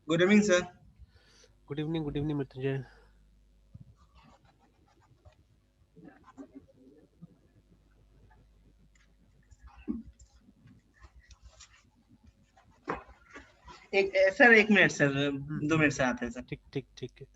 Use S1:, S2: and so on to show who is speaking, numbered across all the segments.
S1: Good evening sir.
S2: Good evening Mrityunjay.
S1: एक minute sir, 2 minute से आते हैं सर।
S2: ठीक ठीक ठीक है।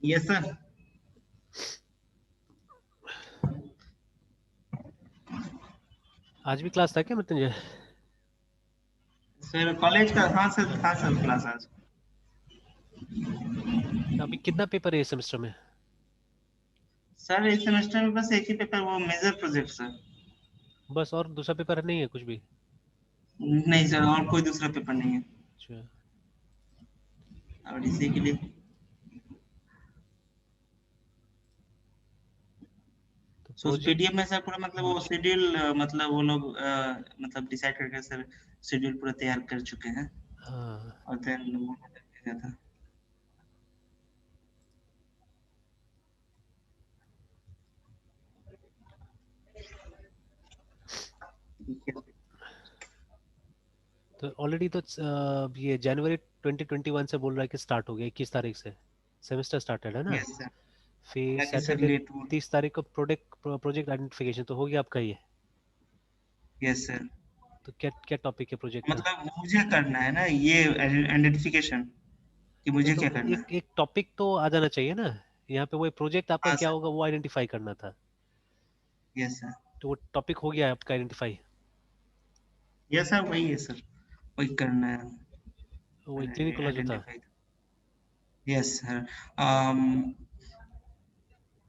S1: Yes sir.
S2: आज भी क्लास था क्या मृत्युंजय?
S1: सर कॉलेज का, हाँ सर, था सर क्लास आज।
S2: अभी कितना पेपर है इस सेमेस्टर में?
S1: सर इस सेमेस्टर में बस एक ही पेपर, वो मेजर प्रोजेक्ट सर।
S2: बस, और दूसरा पेपर नहीं है कुछ भी?
S1: नहीं सर, और कोई दूसरा पेपर नहीं है।
S2: अच्छा।
S1: और इसी के लिए
S2: तो
S1: सो
S2: प्रोजेक्ट।
S1: पीडीएफ में सर पूरा मतलब वो शेड्यूल, मतलब वो लोग मतलब डिसाइड करके सर शेड्यूल पूरा तैयार कर चुके हैं।
S2: हाँ।
S1: और देन वो भेजा था। ठीक है।
S2: तो ऑलरेडी तो ये जनवरी 2021 से बोल रहा है कि स्टार्ट हो गया, 21 तारीख से सेमेस्टर स्टार्टेड है ना?
S1: Yes sir.
S2: फिर
S1: हालांकि सर
S2: सैटरडे
S1: लेट हो।
S2: 30 तारीख को प्रोजेक्ट आइडेंटिफिकेशन तो हो गया आपका ये।
S1: Yes sir.
S2: तो क्या क्या टॉपिक है प्रोजेक्ट का?
S1: मतलब मुझे करना है ना ये आइडेंटिफिकेशन, कि
S2: नहीं
S1: मुझे
S2: तो
S1: क्या करना है।
S2: एक एक टॉपिक तो आ जाना चाहिए ना। यहाँ पे वो प्रोजेक्ट आपका
S1: हाँ
S2: क्या
S1: सर।
S2: होगा वो आइडेंटिफाई करना था।
S1: Yes sir.
S2: तो वो टॉपिक हो गया है आपका आइडेंटिफाई?
S1: यस सर, वही है सर, वही करना है।
S2: वो क्लिनिक वाला जो था।
S1: आइडेंटिफाई। Yes sir. um,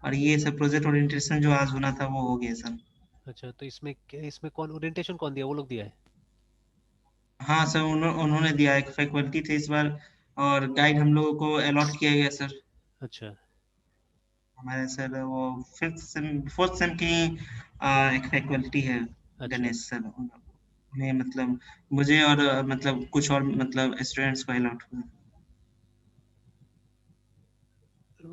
S1: और ये सब प्रोजेक्ट ओरिएंटेशन जो आज होना था वो हो गया सर।
S2: अच्छा, तो इसमें कौन ओरिएंटेशन कौन दिया? वो लोग दिया है?
S1: हाँ सर, उन्होंने दिया, एक फैकल्टी थे इस बार। और गाइड हम लोगों को अलॉट किया गया सर।
S2: अच्छा।
S1: हमारे सर वो फिफ्थ सेम फोर्थ सेम की एक फैकल्टी है,
S2: अच्छा।
S1: गणेश सर। उन्हें मतलब मुझे और मतलब कुछ और मतलब स्टूडेंट्स को अलॉट हुआ।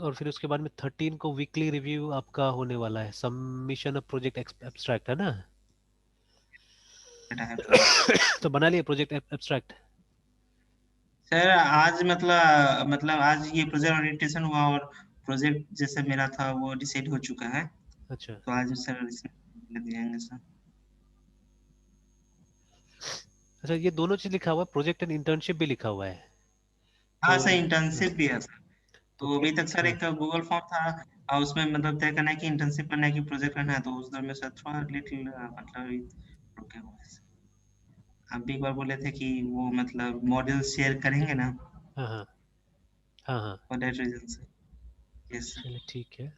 S2: और फिर उसके बाद में 13 को वीकली रिव्यू आपका होने वाला है, सबमिशन ऑफ प्रोजेक्ट एब्स्ट्रैक्ट है ना?
S1: है।
S2: तो बना लिए प्रोजेक्ट एब्स्ट्रैक्ट?
S1: सर आज मतलब आज ये प्रोजेक्ट ओरिएंटेशन हुआ, और प्रोजेक्ट जैसे मेरा था वो डिसाइड हो चुका है।
S2: अच्छा
S1: तो आज सर इसमें ले दिएंगे सर।
S2: अच्छा, ये दोनों चीज लिखा हुआ है, प्रोजेक्ट एंड इंटर्नशिप भी लिखा हुआ है।
S1: हाँ
S2: तो
S1: सर,
S2: हाँ,
S1: इंटर्नशिप भी है सर।
S2: तो
S1: तो अभी तक सर
S2: हाँ
S1: एक गूगल फॉर्म था, और उसमें मतलब तय करना है कि इंटर्नशिप करना है कि प्रोजेक्ट करना है, तो उस दर में सर थोड़ा लिटिल मतलब रुके हुए हैं सर। आप भी एक बार बोले थे कि वो मतलब मॉड्यूल शेयर करेंगे ना,
S2: हाँ हाँ हाँ हाँ।
S1: For that reason sir. Yes sir.
S2: चलिए ठीक है।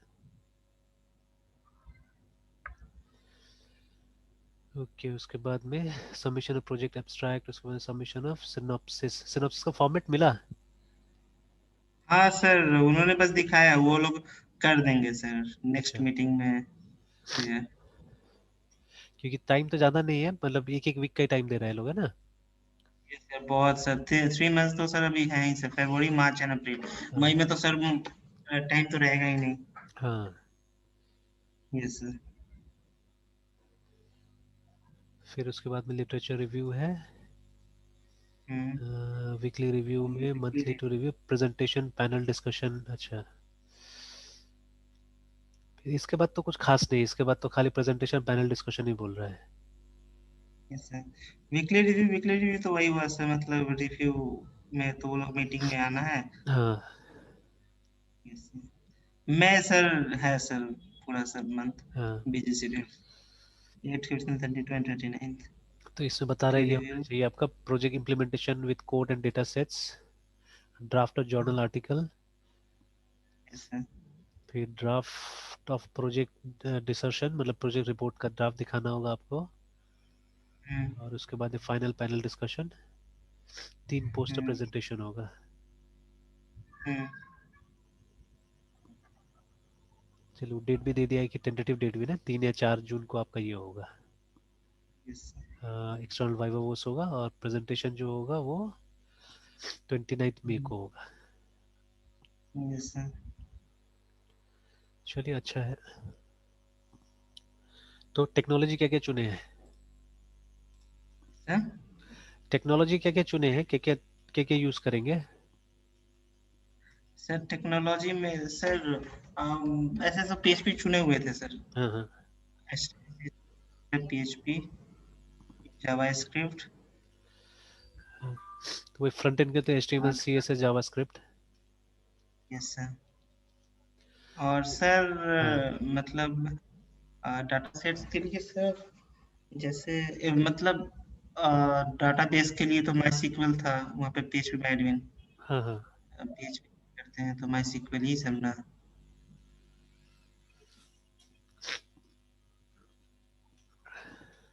S2: ओके, उसके बाद में सबमिशन ऑफ प्रोजेक्ट एब्स्ट्रैक्ट, उसके बाद सबमिशन ऑफ सिनॉप्सिस। सिनॉप्सिस का फॉर्मेट मिला?
S1: हाँ सर, उन्होंने बस दिखाया, वो लोग कर देंगे सर नेक्स्ट
S2: अच्छा,
S1: मीटिंग में। क्लियर।
S2: क्योंकि टाइम तो ज़्यादा नहीं है, मतलब एक एक वीक का ही टाइम दे रहे हैं लोग, है ना?
S1: यस सर, बहुत सर थे 3 मंथ्स तो सर अभी है ही sir, February March and April.
S2: हाँ
S1: मई में तो सर टाइम तो रहेगा ही नहीं।
S2: हाँ।
S1: Yes sir.
S2: फिर उसके बाद में लिटरेचर रिव्यू है,
S1: हम्म।
S2: वीकली रिव्यू में, monthly to review, presentation, panel discussion. अच्छा, फिर इसके बाद तो कुछ खास नहीं, इसके बाद तो खाली प्रेजेंटेशन पैनल डिस्कशन ही बोल रहा है।
S1: Yes sir. वीकली रिव्यू तो वही हुआ सर, मतलब रिव्यू में तो वो लोग मीटिंग में आना है।
S2: हाँ
S1: यस सर। मैं सर, है सर, पूरा सर मंथ
S2: हाँ।
S1: Busy schedule. 8, 15, 32 एंड 29
S2: तो इसमें बता रहा
S1: वीकली
S2: है ये होना
S1: रिव्यू।
S2: चाहिए आपका, project implementation with code and data sets, draft of journal article,
S1: yes sir.
S2: फिर ड्राफ्ट ऑफ प्रोजेक्ट डिसर्शन, मतलब प्रोजेक्ट रिपोर्ट का ड्राफ्ट दिखाना होगा आपको,
S1: हम्म।
S2: और उसके बाद फाइनल पैनल डिस्कशन, 3 पोस्टर
S1: हम्म।
S2: प्रेजेंटेशन होगा।
S1: हम्म।
S2: चलो, डेट भी दे दिया है कि टेंटेटिव डेट भी ना 3 या 4 जून को आपका ये होगा,
S1: यस सर।
S2: एक्सटर्नल वाइवा वोस होगा, और प्रेजेंटेशन जो होगा वो 29 मई को होगा।
S1: Yes sir.
S2: चलिए अच्छा है। तो टेक्नोलॉजी क्या क्या चुने हैं?
S1: सर,
S2: टेक्नोलॉजी क्या क्या चुने हैं, क्या क्या यूज करेंगे?
S1: सर टेक्नोलॉजी में सर ऐसे सब पीएचपी चुने हुए थे सर।
S2: हाँ हाँ
S1: पीएचपी, जावास्क्रिप्ट।
S2: हाँ। तो वही फ्रंट एंड के तो HTML
S1: और
S2: CSS जावास्क्रिप्ट।
S1: Yes sir. और सर
S2: हाँ
S1: मतलब डाटा सेट्स के लिए सर, जैसे मतलब डाटाबेस के लिए तो माई सीक्वल था, वहाँ पे पीएचपी में एडमिन।
S2: हाँ हाँ।
S1: पीएचपी करते हैं तो माई सीक्वल ही सब ना।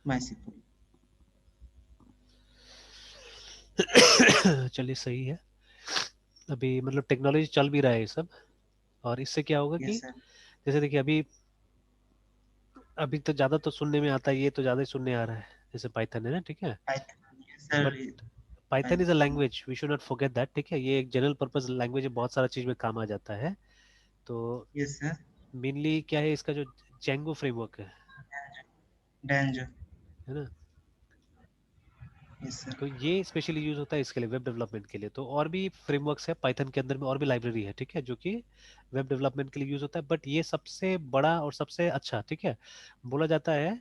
S1: माई सीक्वल।
S2: चलिए सही है। अभी मतलब टेक्नोलॉजी चल भी रहा है ये सब, और इससे क्या होगा कि
S1: यस सर।
S2: जैसे देखिए, अभी अभी तो ज़्यादा तो सुनने में आता है, ये तो ज़्यादा ही सुनने आ रहा है, जैसे पाइथन है ना, ठीक है?
S1: Python, yes sir.
S2: But Python is a
S1: Python.
S2: Language, we should not forget that, ठीक है? ये एक जनरल पर्पस लैंग्वेज है, बहुत सारा चीज़ में काम आ जाता है। तो
S1: यस सर।
S2: मेनली क्या है इसका, जो जेंगो फ्रेमवर्क
S1: डेंजो।
S2: है ना,
S1: यस सर।
S2: तो ये स्पेशली यूज होता है इसके लिए, वेब डेवलपमेंट के लिए। तो और भी फ्रेमवर्क्स है पाइथन के अंदर में, और भी लाइब्रेरी है, ठीक है, जो कि वेब डेवलपमेंट के लिए यूज होता है, बट ये सबसे बड़ा और सबसे अच्छा, ठीक है, बोला जाता है।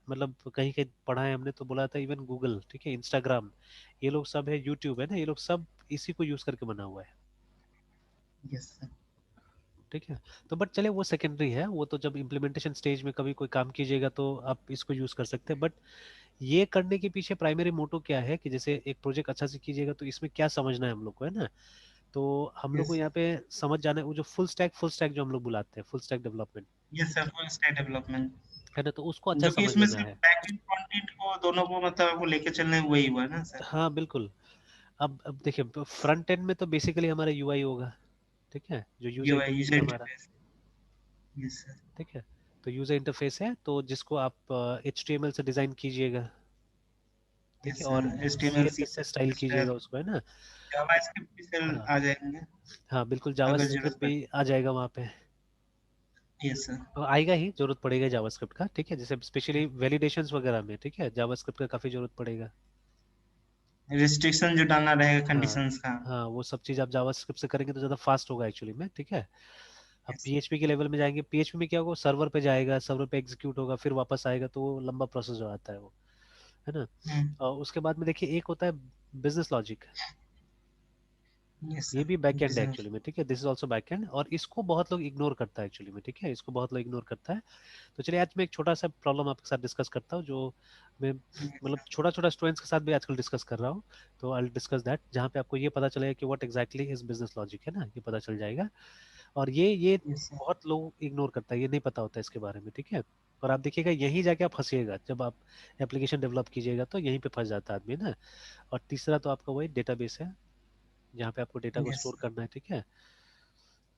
S2: मतलब कहीं कहीं पढ़ा है हमने, तो बोला था इवन गूगल, ठीक है, इंस्टाग्राम, ये लोग सब है, यूट्यूब है ना, ये लोग सब इसी को यूज करके बना हुआ है,
S1: यस सर।
S2: ठीक है? तो बट चले, वो सेकेंडरी है, वो तो जब इम्प्लीमेंटेशन स्टेज में कभी कोई काम कीजिएगा तो आप इसको यूज कर सकते हैं। बट ये करने के पीछे प्राइमरी मोटो क्या है कि जैसे एक प्रोजेक्ट अच्छा से कीजिएगा तो इसमें क्या समझना है हम लोग को, है ना? तो हम लोग को
S1: यस।
S2: यहाँ पे समझ जाना है वो जो फुल स्टैक जो हम लोग बुलाते हैं, full stack development,
S1: yes sir, full stack development.
S2: है ना? तो उसको अच्छा
S1: जो कि
S2: समझ
S1: इसमें
S2: लेना
S1: सिर्फ
S2: है।
S1: बैकएंड फ्रंट को दोनों को मतलब आपको लेके चलना है, वही हुआ ना सर।
S2: हाँ बिल्कुल। अब देखिए, फ्रंट एंड में तो बेसिकली हमारा UI होगा, ठीक है, जो यूजर
S1: यूआई,
S2: इंटरफेस
S1: यूजर
S2: है हमारा,
S1: इंटरफेस। Yes sir.
S2: ठीक है? तो यूजर इंटरफेस है, तो जिसको आप HTML से डिजाइन कीजिएगा, ठीक
S1: यस
S2: है,
S1: सर,
S2: और
S1: एचटीएमएल,
S2: CSS से स्टाइल
S1: सीएसएस,
S2: कीजिएगा उसको, है ना?
S1: जावास्क्रिप्ट भी सर
S2: हाँ
S1: आ जाएंगे
S2: हाँ बिल्कुल,
S1: अगर
S2: जावास्क्रिप्ट
S1: जरूरत
S2: भी
S1: पड़े।
S2: आ जाएगा वहाँ पे।
S1: Yes sir.
S2: और आएगा ही, जरूरत पड़ेगा जावास्क्रिप्ट का, ठीक है, जैसे स्पेशली वैलिडेशंस वगैरह में, ठीक है, जावास्क्रिप्ट का काफी जरूरत पड़ेगा।
S1: रिस्ट्रिक्शन जो डालना रहेगा
S2: हाँ
S1: कंडीशंस का।
S2: हाँ, वो सब चीज़ आप जावास्क्रिप्ट से करेंगे तो ज़्यादा फास्ट होगा एक्चुअली में, ठीक है? अब
S1: yes,
S2: PHP के लेवल में जाएंगे, PHP में क्या होगा, सर्वर पे जाएगा, सर्वर पे एग्जीक्यूट होगा, फिर वापस आएगा, तो वो लंबा प्रोसेस हो जाता है वो, है ना। और उसके बाद में देखिए एक होता है बिजनेस लॉजिक,
S1: yes
S2: ये
S1: sir,
S2: भी बैक एंड है
S1: business,
S2: एक्चुअली में, ठीक है, this is also back and, और इसको बहुत लोग इग्नोर करता है एक्चुअली में, ठीक है, इसको बहुत लोग इग्नोर करता है। तो चलिए आज मैं एक छोटा सा प्रॉब्लम आपके साथ डिस्कस करता हूँ, जो मैं
S1: yes
S2: मतलब
S1: sir,
S2: छोटा छोटा स्टूडेंट्स के साथ भी आजकल डिस्कस कर रहा हूँ। तो आई डिस्कस दैट, जहाँ पे आपको ये पता चलेगा कि what exactly is business logic, है ना, ये पता चल जाएगा। और ये
S1: yes sir,
S2: बहुत लोग इग्नोर करता है, ये नहीं पता होता है इसके बारे में, ठीक है। और आप देखिएगा यहीं जाके आप फंसिएगा, जब आप एप्लीकेशन डेवलप कीजिएगा तो यहीं पे फंस जाता है आदमी ना। और तीसरा तो आपका वही डेटाबेस है, जहाँ पे आपको डेटा को
S1: yes
S2: स्टोर
S1: sir,
S2: करना है, ठीक है।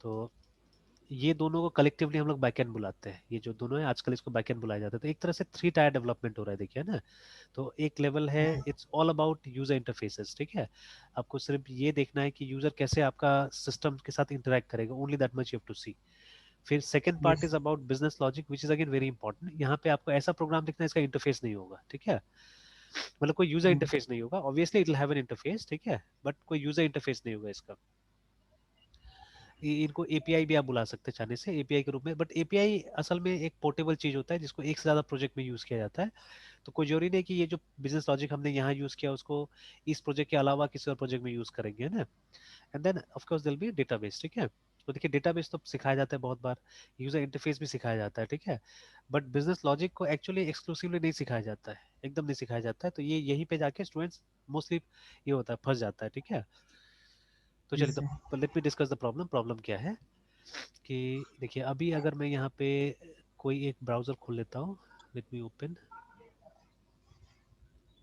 S2: तो ये दोनों को कलेक्टिवली हम लोग बैकएंड बुलाते हैं, ये जो दोनों है आजकल इसको बैकएंड बुलाया जाता है। तो एक तरह से 3 टायर डेवलपमेंट हो रहा है, देखिए ना। तो एक लेवल है, it's all about user interfaces, ठीक है। आपको सिर्फ ये देखना है कि यूजर कैसे आपका सिस्टम के साथ इंटरेक्ट करेगा, only that much you have to see. फिर second part
S1: yes
S2: is about business logic, which is again very important. यहाँ पे आपको ऐसा प्रोग्राम लिखना है इसका इंटरफेस नहीं होगा, ठीक है, मतलब कोई यूजर इंटरफेस नहीं होगा, obviously it will have an interface, ठीक है, बट कोई यूजर इंटरफेस नहीं होगा इसका। इनको एपीआई भी आप बुला सकते हैं चाहने से, एपीआई के रूप में, बट एपीआई असल में एक पोर्टेबल चीज होता है जिसको एक से ज्यादा प्रोजेक्ट में यूज किया जाता है। तो कोई जरूरी नहीं कि ये जो बिजनेस लॉजिक हमने यहाँ यूज किया उसको इस प्रोजेक्ट के अलावा किसी और प्रोजेक्ट में यूज करेंगे, है ना। And then of course there will be database, ठीक है। तो देखिए डेटाबेस तो सिखाया जाता है बहुत बार, यूजर इंटरफेस भी सिखाया जाता है, ठीक है, बट बिजनेस लॉजिक को एक्चुअली एक्सक्लूसिवली नहीं सिखाया जाता है, एकदम नहीं सिखाया जाता है। तो ये यहीं पे जाके स्टूडेंट्स मोस्टली ये होता है, फंस जाता है, ठीक है। तो चलिए,
S1: yes sir,
S2: तो let me discuss the problem. Problem क्या है कि देखिए अभी अगर मैं यहाँ पे कोई एक ब्राउजर खोल लेता हूँ, लेट मी ओपन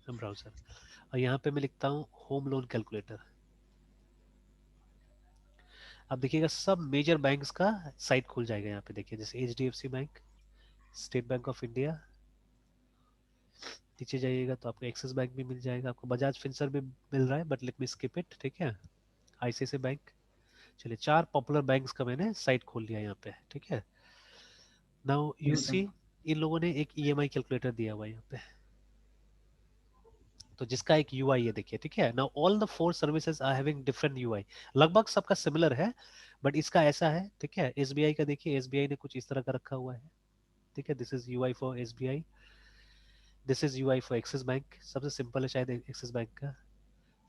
S2: ब्राउजर, और यहाँ पे मैं लिखता हूँ होम लोन कैलकुलेटर। अब देखिएगा सब मेजर बैंक्स का साइट खुल जाएगा यहाँ पे, देखिए जैसे HDFC bank, state bank of India, नीचे जाइएगा तो आपको एक्सिस बैंक भी मिल जाएगा, आपको बजाज फिंसर भी मिल रहा है, but let me skip it, ठीक है, ICICI बैंक। चलिए 4 पॉपुलर बैंक्स का मैंने साइट खोल लिया यहाँ पे, ठीक है। नाउ यू
S1: yes sir,
S2: सी, इन लोगों ने एक EMI कैलकुलेटर दिया हुआ है यहाँ पे, तो जिसका एक UI है, देखिए, ठीक है। Now all the 4 services are having different UI, लगभग सबका सिमिलर है, बट इसका ऐसा है, ठीक है। SBI का देखिए, SBI ने कुछ इस तरह का रखा हुआ है, ठीक है, this is UI for SBI, this is UI for axis bank, सबसे सिंपल है शायद एक्सिस बैंक का।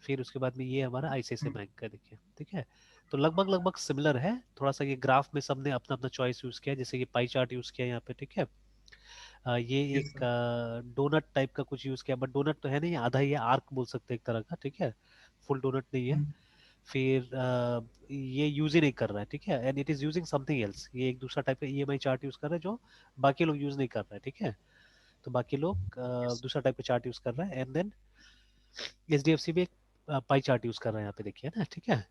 S2: फिर उसके बाद में ये हमारा ICICI बैंक का, देखिए, ठीक है। तो लगभग लगभग सिमिलर है, थोड़ा सा ये ग्राफ में सबने अपना अपना चॉइस यूज किया, जैसे ये पाई चार्ट यूज किया यहाँ पे, ठीक है। ये
S1: yes
S2: एक
S1: sir,
S2: डोनट टाइप का कुछ यूज किया, बट डोनट तो है नहीं, आधा ही आर्क बोल सकते हैं एक तरह का, ठीक है, फुल डोनट नहीं है। फिर ये यूज ही नहीं कर रहा है, ठीक है, and it is using something else, ये एक दूसरा टाइप का EMI चार्ट यूज कर रहा है जो बाकी लोग यूज नहीं कर रहे हैं, ठीक है। तो बाकी लोग दूसरा टाइप का चार्ट यूज कर रहे हैं, एंड देन HDFC भी एक पाई चार्ट यूज कर रहा है यहाँ पे, देखिए ना, ठीक है।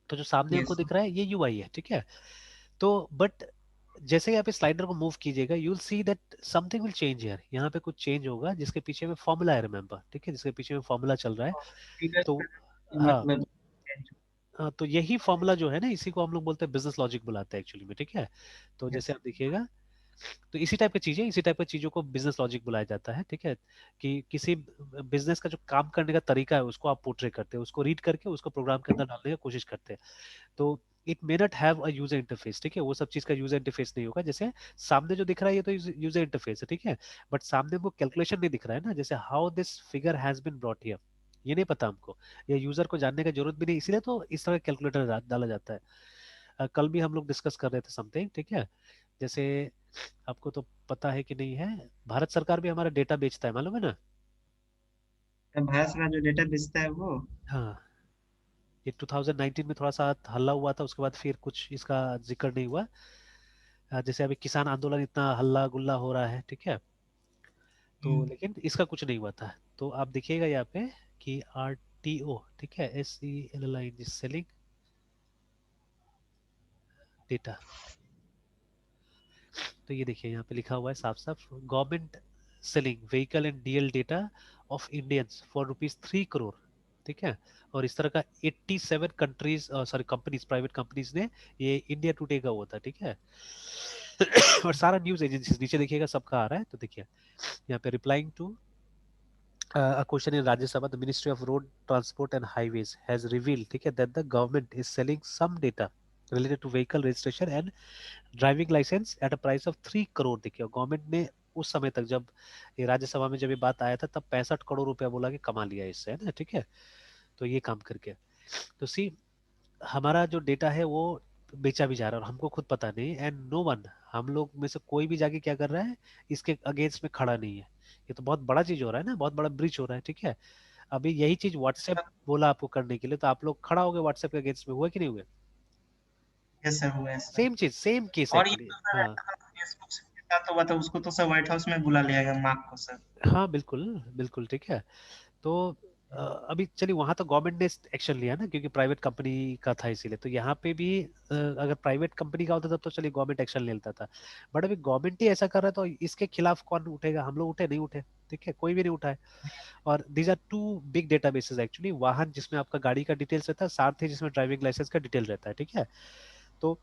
S2: तो जो सामने
S1: yes
S2: हमको
S1: sir,
S2: दिख रहा है ये UI है, ठीक है। तो बट जैसे ही आप इस स्लाइडर को मूव कीजिएगा, you will see that something will change here, यहाँ पे कुछ चेंज होगा जिसके पीछे में फॉर्मूला है, रिमेंबर, ठीक है, जिसके पीछे में फॉर्मूला चल रहा है।
S1: figures
S2: तो
S1: का
S2: हाँ,
S1: मतलब
S2: तो यही फॉर्मूला जो है ना, इसी को हम लोग बोलते हैं बिजनेस लॉजिक बुलाते हैं एक्चुअली में, ठीक है। तो
S1: yes
S2: जैसे
S1: sir,
S2: आप देखिएगा, तो इसी टाइप की चीजें, इसी टाइप की चीजों को बिजनेस लॉजिक बुलाया जाता है, ठीक है। कि किसी बिजनेस का जो काम करने का तरीका है उसको आप पोर्ट्रे करते हैं, उसको रीड करके उसको प्रोग्राम के अंदर डालने की कोशिश करते हैं। तो it may not have a user interface, ठीक है, वो सब चीज का यूजर इंटरफेस नहीं होगा। जैसे सामने जो दिख रहा है ये तो यूजर इंटरफेस है, ठीक है, बट सामने वो कैलकुलेशन नहीं दिख रहा है ना, जैसे how this figure has been brought here, ये नहीं पता हमको, या यूजर को जानने का जरूरत भी नहीं, इसीलिए तो इस तरह कैलकुलेटर डाला जाता है। कल भी हम लोग डिस्कस कर रहे थे समथिंग, ठीक है, जैसे आपको तो पता है कि नहीं है, भारत सरकार भी हमारा डेटा बेचता है, मालूम है ना।
S1: तो भारत सरकार जो डेटा बेचता है वो
S2: हाँ, ये 2019 में थोड़ा सा हल्ला हुआ था, उसके बाद फिर कुछ इसका जिक्र नहीं हुआ। जैसे अभी किसान आंदोलन इतना हल्ला गुल्ला हो रहा है, ठीक है, तो लेकिन इसका कुछ नहीं हुआ था। तो आप देखिएगा यहाँ पे कि RTO, ठीक है, SELLI, सेलिंग डेटा। तो ये देखिए यहाँ पे लिखा हुआ है साफ साफ, government selling vehicle and DL data of Indians for ₹3 crore, ठीक है। और इस तरह का 87 countries, sorry companies, private companies ने, ये इंडिया टुडे का हुआ था, ठीक है। और सारा न्यूज एजेंसी नीचे देखिएगा सबका आ रहा है। तो देखिए यहाँ पे replying to a question in Rajya Sabha, the Ministry of Road Transport and Highways has revealed, ठीक है, that the government is selling some data, related to vehicle registration and driving licence at a price of 3 crore. देखिए government ने उस समय तक, जब ये राज्यसभा में जब ये बात आया था, तब 65 करोड़ रुपया बोला कि कमा लिया इससे, है ना, ठीक है। तो ये काम करके, तो सी, हमारा जो डेटा है वो बेचा भी जा रहा है और हमको खुद पता नहीं, एंड नो वन, हम लोग में से कोई भी जाके क्या कर रहा है, इसके अगेंस्ट में खड़ा नहीं है। ये तो बहुत बड़ा चीज हो रहा है ना, बहुत बड़ा ब्रीच हो रहा है, ठीक है। अभी यही चीज व्हाट्सएप बोला आपको करने के लिए, तो आप लोग खड़ा हो गए व्हाट्सएप के अगेंस्ट में, हुआ कि नहीं हुआ?
S1: यस सर, हुआ है सर।
S2: सेम चीज, सेम केस
S1: और ये
S2: एक्चुअली।
S1: तो सर
S2: हाँ
S1: फेसबुक के साथ हुआ था, उसको तो सर व्हाइट हाउस में बुला लिया गया, मार्क को सर।
S2: हाँ बिल्कुल, बिल्कुल ठीक है। तो अभी चलिए, वहां तो गवर्नमेंट ने एक्शन लिया ना, क्योंकि प्राइवेट कंपनी का था इसीलिए। तो यहाँ पे भी अगर प्राइवेट कंपनी का होता तब तो चलिए गवर्नमेंट एक्शन ले लेता था, बट अभी गवर्नमेंट ही ऐसा कर रहा है, तो इसके खिलाफ कौन उठेगा? हम लोग उठे? नहीं उठे, ठीक है, कोई भी नहीं उठाए। और these are two big databases actually, Vahan जिसमें आपका गाड़ी का डिटेल्स रहता है, साथ ही जिसमें ड्राइविंग लाइसेंस का डिटेल रहता है, ठीक है। तो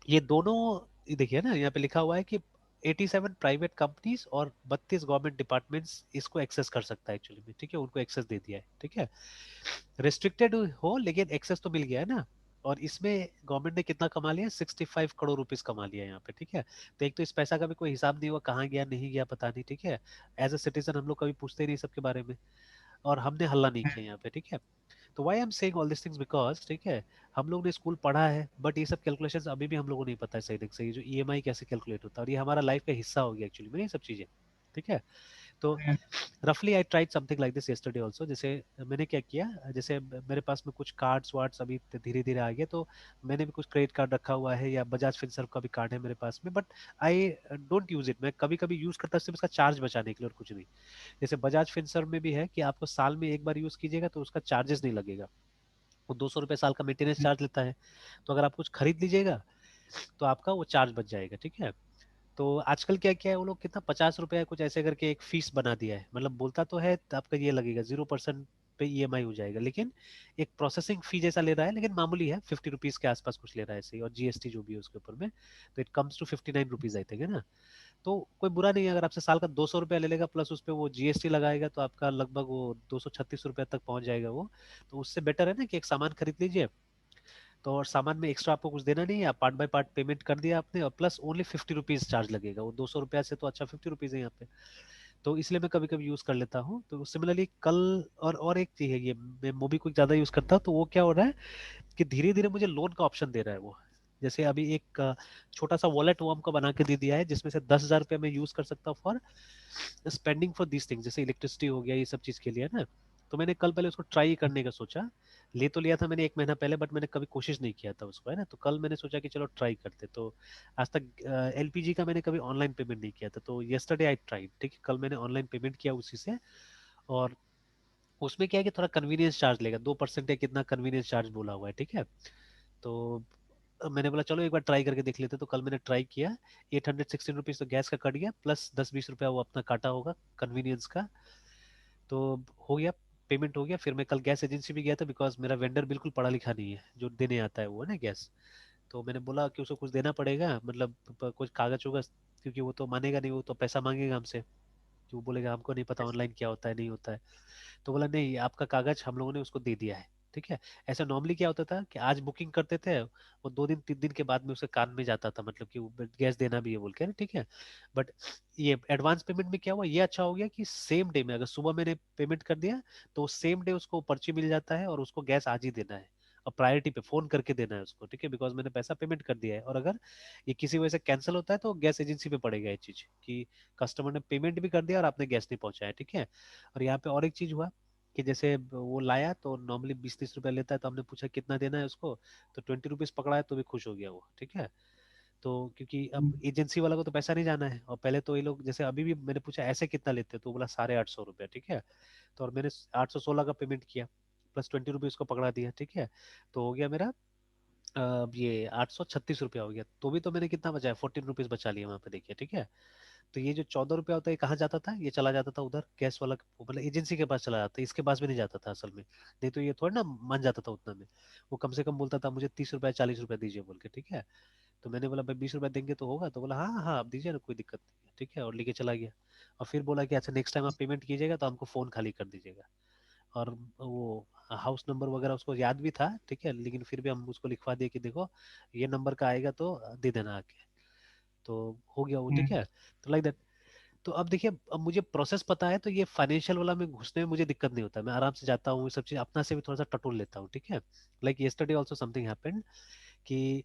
S2: ये दोनों, ये देखिए ना, यहाँ पे लिखा हुआ है कि 87 प्राइवेट कंपनीज और 32 गवर्नमेंट डिपार्टमेंट्स इसको एक्सेस कर सकता है एक्चुअली में, ठीक है, उनको एक्सेस दे दिया है, ठीक है। रिस्ट्रिक्टेड हो लेकिन एक्सेस तो मिल गया है ना। और इसमें गवर्नमेंट ने कितना कमा लिया? 65 करोड़ रुपीज कमा लिया है यहाँ पे, ठीक है। तो एक तो इस पैसा का भी कोई हिसाब नहीं हुआ, कहाँ गया नहीं गया पता नहीं, ठीक है। एज अ सिटीजन हम लोग कभी पूछते ही नहीं सबके बारे में, और हमने हल्ला नहीं किया यहाँ पे, ठीक है। तो why I am saying all this things because, ठीक है, हम लोग ने स्कूल पढ़ा है, बट ये सब कैलकुलेशंस अभी भी हम लोगों को नहीं पता है सही ढंग से, ये जो ईएमआई कैसे कैलकुलेट होता है, और ये हमारा लाइफ का हिस्सा हो गया एक्चुअली में ये सब चीजें, ठीक है। तो रफली I tried something like this yesterday also. जैसे मैंने क्या किया, जैसे मेरे पास में कुछ कार्ड्स वार्ड्स अभी धीरे धीरे आ गए, तो मैंने भी कुछ क्रेडिट कार्ड रखा हुआ है, या बजाज फिनसर्व का भी कार्ड है मेरे पास में, but I don't use it. मैं कभी कभी यूज करता हूँ सिर्फ इसका चार्ज बचाने के लिए और कुछ नहीं। जैसे बजाज फिनसर्व में भी है कि आपको साल में एक बार यूज कीजिएगा तो उसका चार्जेस नहीं लगेगा, वो 200 रुपये साल का मेंटेनेंस चार्ज लेता है। तो अगर आप कुछ खरीद लीजिएगा तो आपका वो चार्ज बच जाएगा, ठीक है। तो आजकल क्या क्या है, वो लोग कितना 50 रुपया कुछ ऐसे करके एक फीस बना दिया है, मतलब बोलता तो है तो आपका ये लगेगा 0% पे ईएमआई हो जाएगा, लेकिन एक प्रोसेसिंग फी जैसा ले रहा है, लेकिन मामूली है, 50 रुपीज के आसपास कुछ ले रहा है ऐसे ही, और जीएसटी जो भी है उसके ऊपर में, तो it comes to 59 rupees I think, है ना। तो कोई बुरा नहीं है, अगर आपसे साल का 200 रुपया ले लेगा प्लस उस पर वो जीएसटी लगाएगा, तो आपका लगभग वो 236 रुपया तक पहुंच जाएगा वो। तो उससे बेटर है ना कि एक सामान खरीद लीजिए, तो और सामान में एक्स्ट्रा आपको कुछ देना नहीं है, आप पार्ट बाय पार्ट पेमेंट कर दिया आपने, और प्लस ओनली 50 रुपीज चार्ज लगेगा, वो 200 रुपया से तो अच्छा 50 रुपीज है यहाँ पे। तो इसलिए मैं कभी कभी यूज कर लेता हूँ। तो सिमिलरली कल, और एक चीज है, ये मैं मोबी क्विक ज्यादा यूज करता हूँ, तो वो क्या हो रहा है कि धीरे धीरे मुझे लोन का ऑप्शन दे रहा है वो। जैसे अभी एक छोटा सा वॉलेट वो हमको बना के दे दिया है, जिसमें से 10,000 रुपया मैं यूज कर सकता हूँ for spending for these things, जैसे इलेक्ट्रिसिटी हो गया, ये सब चीज के लिए, है ना। तो मैंने कल पहले उसको ट्राई करने का सोचा, ले तो लिया था मैंने 1 महीना पहले, बट मैंने कभी कोशिश नहीं किया था उसको, है ना। तो कल मैंने सोचा कि चलो ट्राई करते। तो आज तक एलपीजी का मैंने कभी ऑनलाइन पेमेंट नहीं किया था, तो येस्टरडे आई ट्राइड, ठीक है, कल मैंने ऑनलाइन पेमेंट किया उसी से। और उसमें क्या है कि थोड़ा कन्वीनियंस चार्ज लेगा, 2% या कितना कन्वीनियंस चार्ज बोला हुआ है, ठीक है। तो मैंने बोला चलो एक बार ट्राई करके देख लेते, तो कल मैंने ट्राई किया। 816 रुपीज तो गैस का कट गया, प्लस 10-20 रुपया वो अपना काटा होगा कन्वीनियंस का। तो हो गया, पेमेंट हो गया। फिर मैं कल गैस एजेंसी भी गया था, बिकॉज मेरा वेंडर बिल्कुल पढ़ा लिखा नहीं है जो देने आता है वो, है ना, गैस। तो मैंने बोला कि उसको कुछ देना पड़ेगा, मतलब कुछ कागज होगा, क्योंकि वो तो मानेगा नहीं, वो तो पैसा मांगेगा हमसे, कि वो बोलेगा हमको नहीं पता ऑनलाइन क्या होता है नहीं होता है। तो बोला नहीं, आपका कागज हम लोगों ने उसको दे दिया है, ठीक है। ऐसा नॉर्मली क्या होता था कि आज बुकिंग करते थे, वो 2 दिन 3 दिन के बाद में उसके कान में जाता था, मतलब कि वो गैस देना भी है बोल के ना, ठीक है। बट ये एडवांस पेमेंट में क्या हुआ, ये अच्छा हो गया कि सेम डे में, अगर सुबह मैंने पेमेंट कर दिया, तो सेम डे उसको पर्ची मिल जाता है, और उसको गैस आज ही देना है, और प्रायोरिटी पे फोन करके देना है उसको, ठीक है, बिकॉज मैंने पैसा पेमेंट कर दिया है। और अगर ये किसी वजह से कैंसिल होता है तो गैस एजेंसी पे पड़ेगा ये चीज, कि कस्टमर ने पेमेंट भी कर दिया और आपने गैस नहीं पहुंचाया, ठीक है। और यहाँ पे और एक चीज हुआ कि जैसे वो लाया तो नॉर्मली 20-30 रुपया लेता है, तो हमने पूछा कितना देना है उसको, तो 20 रुपीज पकड़ा है, तो भी खुश हो गया वो, ठीक है। तो क्योंकि अब एजेंसी वाला को तो पैसा नहीं जाना है, और पहले तो ये लोग, जैसे अभी भी मैंने पूछा ऐसे कितना लेते हैं, तो बोला 850 रुपया, ठीक है। तो और मैंने 816 का पेमेंट किया, प्लस 20 रुपीज को पकड़ा दिया, ठीक है। तो हो गया मेरा ये 836 रुपया हो गया, तो भी तो मैंने कितना बचाया, 14 रुपीज बचा लिया वहां पे, देखिए, ठीक है। तो ये जो 14 रुपया होता है, ये कहाँ जाता था, ये चला जाता था उधर गैस वाला, मतलब एजेंसी के पास चला जाता, इसके पास भी नहीं जाता था असल में, नहीं तो ये थोड़ा ना मान जाता था उतना में। वो कम से कम बोलता था मुझे 30 रुपया 40 रुपया दीजिए बोल के, ठीक है। तो मैंने बोला भाई 20 रुपया देंगे तो होगा, तो बोला हाँ हाँ हाँ, आप दीजिए ना, कोई दिक्कत नहीं है, ठीक है, और लेके चला गया। और फिर बोला कि अच्छा नेक्स्ट टाइम आप पेमेंट कीजिएगा तो हमको फोन खाली कर दीजिएगा। और वो हाउस नंबर वगैरह उसको याद भी था, ठीक है, लेकिन फिर भी हम उसको लिखवा दिए कि देखो ये नंबर का आएगा तो दे देना आके। तो हो गया वो, ठीक
S1: हम्म,
S2: है। तो लाइक दैट। तो अब देखिए, अब मुझे प्रोसेस पता है, तो ये फाइनेंशियल वाला में घुसने में मुझे दिक्कत नहीं होता, मैं आराम से जाता हूँ, ये सब चीज अपना से भी थोड़ा सा टटोल लेता हूँ, ठीक है। Like yesterday also something happened कि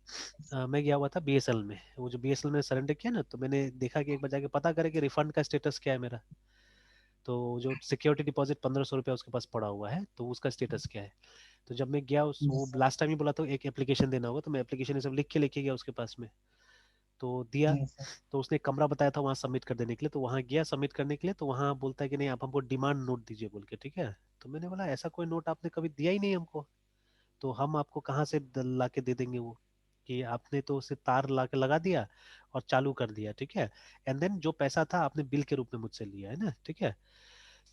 S2: मैं गया हुआ था बीएसएल में, वो जो बीएसएल में सरेंडर किया ना, तो मैंने देखा कि एक बार जाके पता करें कि रिफंड का स्टेटस क्या है मेरा। तो जो सिक्योरिटी डिपॉजिट 1500 रुपया उसके पास पड़ा हुआ है, तो उसका स्टेटस क्या है। तो जब मैं गया, उस वो
S1: yes,
S2: लास्ट टाइम ही बोला था एक एप्लीकेशन देना होगा, तो मैं एप्लीकेशन सब लिख के लेके गया उसके पास में। तो दिया।
S1: yes, sir,
S2: तो उसने एक कमरा बताया था वहाँ सबमिट कर देने के लिए, तो वहाँ गया सबमिट करने के लिए, तो वहाँ बोलता है कि नहीं आप हमको डिमांड नोट दीजिए बोल के, ठीक है। तो मैंने बोला ऐसा कोई नोट आपने कभी दिया ही नहीं हमको, तो हम आपको कहाँ से ला के दे देंगे वो, कि आपने तो उसे तार ला के लगा दिया और चालू कर दिया, ठीक है। एंड देन जो पैसा था आपने बिल के रूप में मुझसे लिया है ना, ठीक है।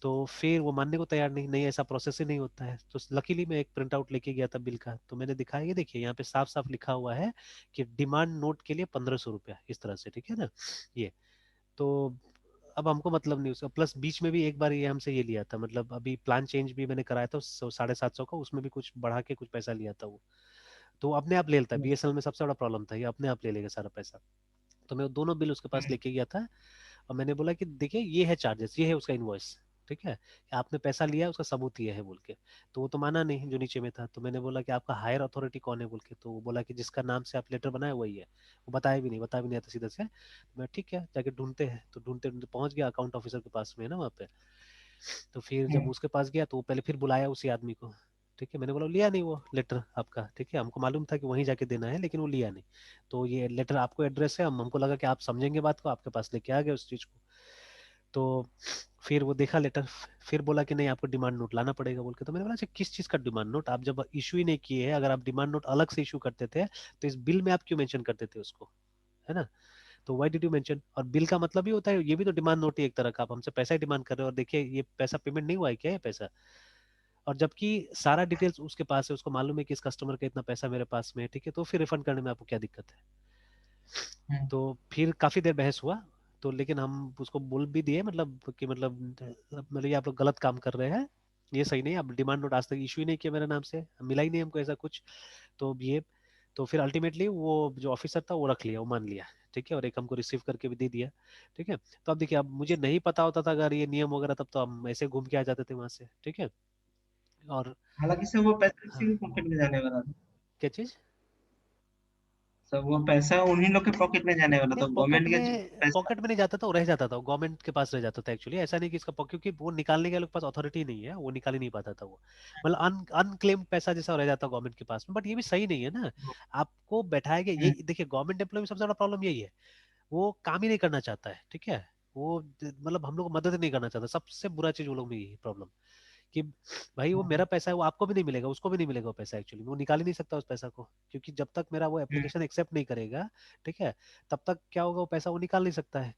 S2: तो फिर वो मानने को तैयार नहीं, नहीं ऐसा प्रोसेस ही नहीं होता है। तो लकीली मैं एक प्रिंट आउट लेके गया था बिल का, तो मैंने दिखाया, ये देखिए यहाँ पे साफ साफ लिखा हुआ है कि डिमांड नोट के लिए 1500 रुपया, इस तरह से, ठीक है ना। ये तो अब हमको मतलब नहीं उसका, प्लस बीच में भी एक बार ये हमसे ये लिया था, मतलब अभी प्लान चेंज भी मैंने कराया था 750 का, उसमें भी कुछ बढ़ा के कुछ पैसा लिया था वो। तो वो अपने आप ले लेता है,
S1: yes,
S2: बीएसएनएल में सबसे बड़ा प्रॉब्लम था, ये अपने आप ले लेगा सारा पैसा। तो मैं वो दोनों बिल उसके पास
S1: हम्म,
S2: लेके गया था, और मैंने बोला कि देखिए ये है चार्जेस, ये है उसका इनवॉइस, ठीक है, कि आपने पैसा लिया है उसका सबूत ये है बोल के। तो वो तो माना नहीं जो नीचे में था, तो मैंने बोला कि आपका हायर अथॉरिटी कौन है बोल के, तो वो बोला कि जिसका नाम से आप लेटर बनाए वही है। वो बताया भी नहीं था सीधा से। मैं ठीक है जाके ढूंढते हैं, तो ढूंढते ढूंढते पहुंच गया अकाउंट ऑफिसर के पास में है ना वहाँ पे। तो फिर जब
S1: हम्म,
S2: उसके पास गया तो वो पहले फिर बुलाया उसी आदमी को, ठीक है। मैंने बोला लिया नहीं वो लेटर आपका, ठीक है, हमको मालूम था कि वहीं जाके देना है, लेकिन वो लिया नहीं। तो ये लेटर आपको एड्रेस है, हम हमको लगा कि आप समझेंगे बात को, आपके पास लेके आ गए उस चीज को। तो फिर वो देखा लेटर, फिर बोला कि नहीं आपको डिमांड नोट लाना पड़ेगा बोल के। तो मैंने बोला अच्छा किस चीज का डिमांड नोट, आप जब इशू ही नहीं किए हैं, अगर आप डिमांड नोट अलग से इशू करते थे तो इस बिल में आप क्यों मेंशन करते थे उसको, है ना। तो व्हाई डिड यू मेंशन, और बिल का मतलब ही होता है, ये भी तो डिमांड नोट ही एक तरह का, आप हमसे पैसा ही डिमांड कर रहे हो, और देखिए ये पैसा पेमेंट नहीं हुआ है क्या, ये पैसा। और जबकि सारा डिटेल्स उसके पास है, उसको मालूम है कि इस कस्टमर का इतना पैसा मेरे पास में है, ठीक है, तो फिर रिफंड करने में आपको क्या दिक्कत है।
S1: हम्म,
S2: तो फिर काफी देर बहस हुआ। तो लेकिन हम उसको बोल भी दिए, मतलब कि मतलब ये आप लोग गलत काम कर रहे हैं, ये सही नहीं है, अब डिमांड नोट आज तक इशू ही नहीं किया मेरे नाम से, मिला ही नहीं हमको ऐसा कुछ। तो ये, तो फिर अल्टीमेटली वो जो ऑफिसर था वो रख लिया, वो मान लिया, ठीक है, और एक हमको रिसीव करके भी दे दिया, ठीक है। तो अब देखिए, अब मुझे नहीं पता होता था अगर ये नियम वगैरह, तब तो हम ऐसे घूम के आ जाते थे वहां से, ठीक है। और
S1: हालांकि सब वो पैसा
S2: हाँ,
S1: इसी के पॉकेट में जाने वाला था।
S2: क्या चीज।
S1: सब वो पैसा उन्हीं लोग के पॉकेट में जाने वाला
S2: नहीं
S1: था,
S2: पॉकेट
S1: गवर्नमेंट के जो
S2: में,
S1: पैसा।
S2: पॉकेट में नहीं जाता था, वो रह जाता था, वो गवर्नमेंट के पास रह जाता था एक्चुअली, ऐसा नहीं कि इसका क्योंकि वो निकालने के लोग पास अथॉरिटी नहीं है, वो निकाल ही नहीं पाता था वो, मतलब अनक्लेम्ड पैसा जैसा रह जाता गवर्नमेंट के पास में। बट ये भी सही नहीं है ना, आपको बैठाया गया,
S1: हम्म,
S2: ये देखिए गवर्नमेंट एम्प्लॉय में सबसे बड़ा प्रॉब्लम यही है, वो काम ही नहीं करना चाहता है, ठीक है। वो मतलब हम लोग को मदद नहीं करना चाहता, सबसे बुरा चीज वो लोग में यही प्रॉब्लम, कि भाई वो मेरा पैसा है, वो आपको भी नहीं मिलेगा, उसको भी नहीं मिलेगा वो पैसा, एक्चुअली वो निकाल ही नहीं सकता उस पैसा को, क्योंकि जब तक मेरा वो
S1: हम्म,
S2: एप्लीकेशन एक्सेप्ट नहीं करेगा, ठीक है, तब तक क्या होगा, वो पैसा वो निकाल नहीं सकता है।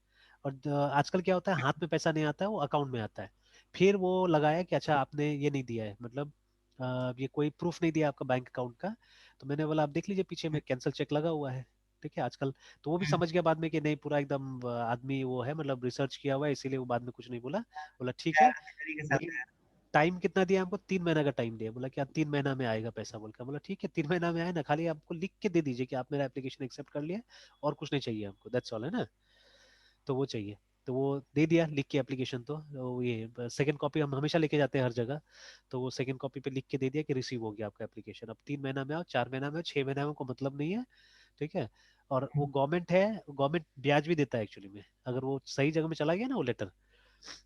S2: और आजकल क्या होता है, हाथ में पैसा नहीं आता है, वो अकाउंट में आता है। फिर वो लगाया कि अच्छा आपने ये नहीं दिया है, मतलब ये कोई प्रूफ नहीं दिया आपका बैंक अकाउंट का। तो मैंने बोला आप देख लीजिए पीछे में कैंसिल चेक लगा हुआ है, ठीक है आजकल। तो वो भी
S1: हम्म,
S2: समझ गया बाद में कि नहीं पूरा एकदम आदमी वो है, मतलब रिसर्च किया हुआ है, इसीलिए वो बाद में कुछ नहीं बोला। बोला ठीक है,
S1: तैयारी के साथ
S2: लेकिन
S1: है।
S2: टाइम कितना दिया हमको, 3 महीना का टाइम दिया। बोला कि आप 3 महीना में आएगा पैसा बोल के। बोला ठीक है 3 महीना में आए ना, खाली आपको लिख के दे दीजिए कि आप मेरा एप्लीकेशन एक्सेप्ट कर लिया, और कुछ नहीं चाहिए हमको, दैट्स ऑल, है ना। तो वो चाहिए, तो वो दे दिया लिख के एप्लीकेशन। तो ये सेकंड कॉपी हम हमेशा लेके जाते हैं हर जगह, तो वो सेकंड कॉपी पे लिख के दे दिया कि रिसीव हो गया आपका एप्लीकेशन, अब 3 महीना में आओ, 4 महीना में आओ, 6 महीना में को मतलब नहीं है, ठीक है। और वो गवर्नमेंट है, गवर्नमेंट ब्याज भी देता है एक्चुअली में, अगर वो सही जगह में चला गया ना वो लेटर,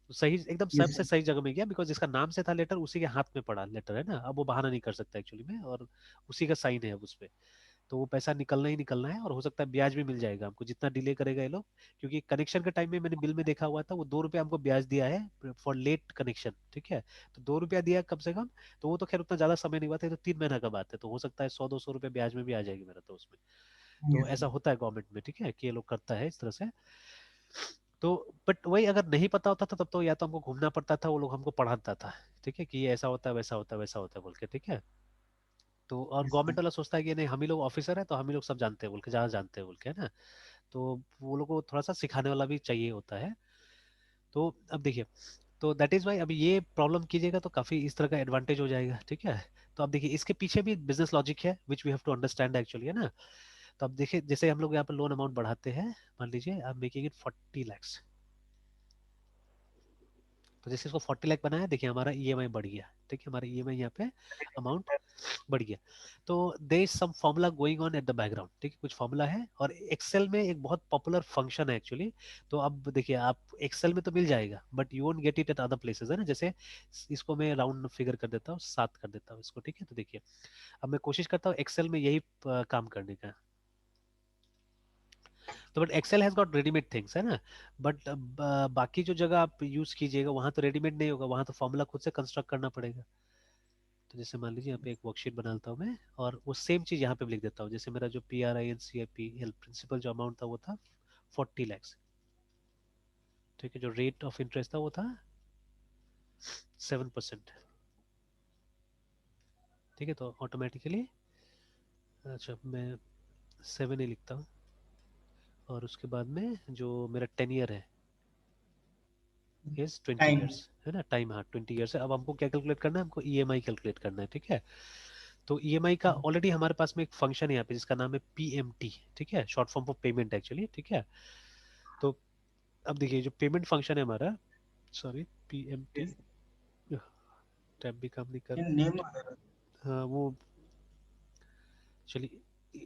S2: तो सही एकदम
S1: यस
S2: सबसे
S1: सर।
S2: सही जगह में गया, बिकॉज जिसका नाम से था लेटर उसी के हाथ में पड़ा लेटर, है ना, अब वो बहाना नहीं कर सकता एक्चुअली में, और उसी का साइन है अब उस पे। तो वो पैसा निकलना ही निकलना है, और हो सकता है ब्याज भी मिल जाएगा हमको जितना डिले करेगा ये लोग, क्योंकि कनेक्शन के टाइम में मैंने बिल में देखा हुआ था वो 2 रुपया हमको ब्याज दिया है फॉर लेट कनेक्शन, ठीक है। तो 2 रुपया दिया कम से कम, तो वो तो खैर उतना ज्यादा समय नहीं हुआ था, ये तो 3 महीना का बात है, तो हो सकता है 100-200 रुपये ब्याज में भी आ जाएगी मेरा तो उसमें। तो
S1: यस सर।
S2: ऐसा होता है गवर्नमेंट में, ठीक है, कि ये लोग करता है इस तरह से। तो बट वही अगर नहीं पता होता था तब तो या तो हमको घूमना पड़ता था, वो लोग हमको पढ़ाता था, ठीक है, कि ये ऐसा होता है वैसा होता है वैसा होता है बोल के, ठीक है। तो और
S1: यस सर।
S2: गवर्नमेंट वाला सोचता है कि नहीं हम ही लोग ऑफिसर है तो हम ही लोग सब जानते हैं बोल के, ज्यादा जानते हैं बोल के, है ना। तो वो लोग को थोड़ा सा सिखाने वाला भी चाहिए होता है। तो अब देखिए, तो दैट इज वाई अभी ये प्रॉब्लम कीजिएगा तो काफी इस तरह का एडवांटेज हो जाएगा, ठीक है। तो अब देखिए इसके पीछे भी बिजनेस लॉजिक है which we have to understand actually, है ना। तो अब देखिए जैसे हम लोग यहाँ पर लोन अमाउंट बढ़ाते हैं, मान लीजिए आप मेकिंग इट 40 lakhs, तो जैसे इसको 40 लाख बनाया, देखिए हमारा ईएमआई बढ़ गया, ठीक है, हमारा ईएमआई यहाँ पे अमाउंट बढ़ गया। तो there is some formula going on at the background, ठीक है, कुछ फॉर्मूला है, और एक्सेल में एक बहुत पॉपुलर फंक्शन है एक्चुअली। तो अब देखिए आप एक्सेल में तो मिल जाएगा but you won't get it at other places, है ना। जैसे इसको मैं राउंड फिगर कर देता हूँ, 7 कर देता हूँ इसको, ठीक है। तो देखिए अब मैं कोशिश करता हूँ एक्सेल में यही काम करने का। तो but Excel has got readymade things, है ना। बट बाकी जो जगह आप यूज कीजिएगा वहां तो रेडीमेड नहीं होगा, वहां तो फॉर्मूला खुद से कंस्ट्रक्ट करना पड़ेगा। तो जैसे मान लीजिए यहाँ पे एक वर्कशीट बनाता हूँ मैं, और वो सेम चीज यहाँ पे भी लिख देता हूँ। जैसे मेरा जो PRINCIPL प्रिंसिपल जो अमाउंट था वो था 40 lakhs, ठीक है। जो रेट ऑफ इंटरेस्ट था वो था 7%, ठीक है। तो ऑटोमेटिकली, अच्छा मैं 7 ही लिखता हूँ, और उसके बाद में जो मेरा 10 ईयर है इज 20
S1: टाइम।
S2: ईयर्स, है ना। टाइम, हाँ 20 ईयर्स है। अब हमको क्या कैलकुलेट करना है, हमको ईएमआई कैलकुलेट करना है, ठीक है। तो ईएमआई का ऑलरेडी हमारे पास में एक फंक्शन है यहाँ पे जिसका नाम है PMT, ठीक है, short form for payment actually, ठीक है। तो अब देखिए जो पेमेंट फंक्शन है हमारा, सॉरी PMT, टैब भी काम नहीं कर रहा
S1: नेम।
S2: है। हाँ वो चलिए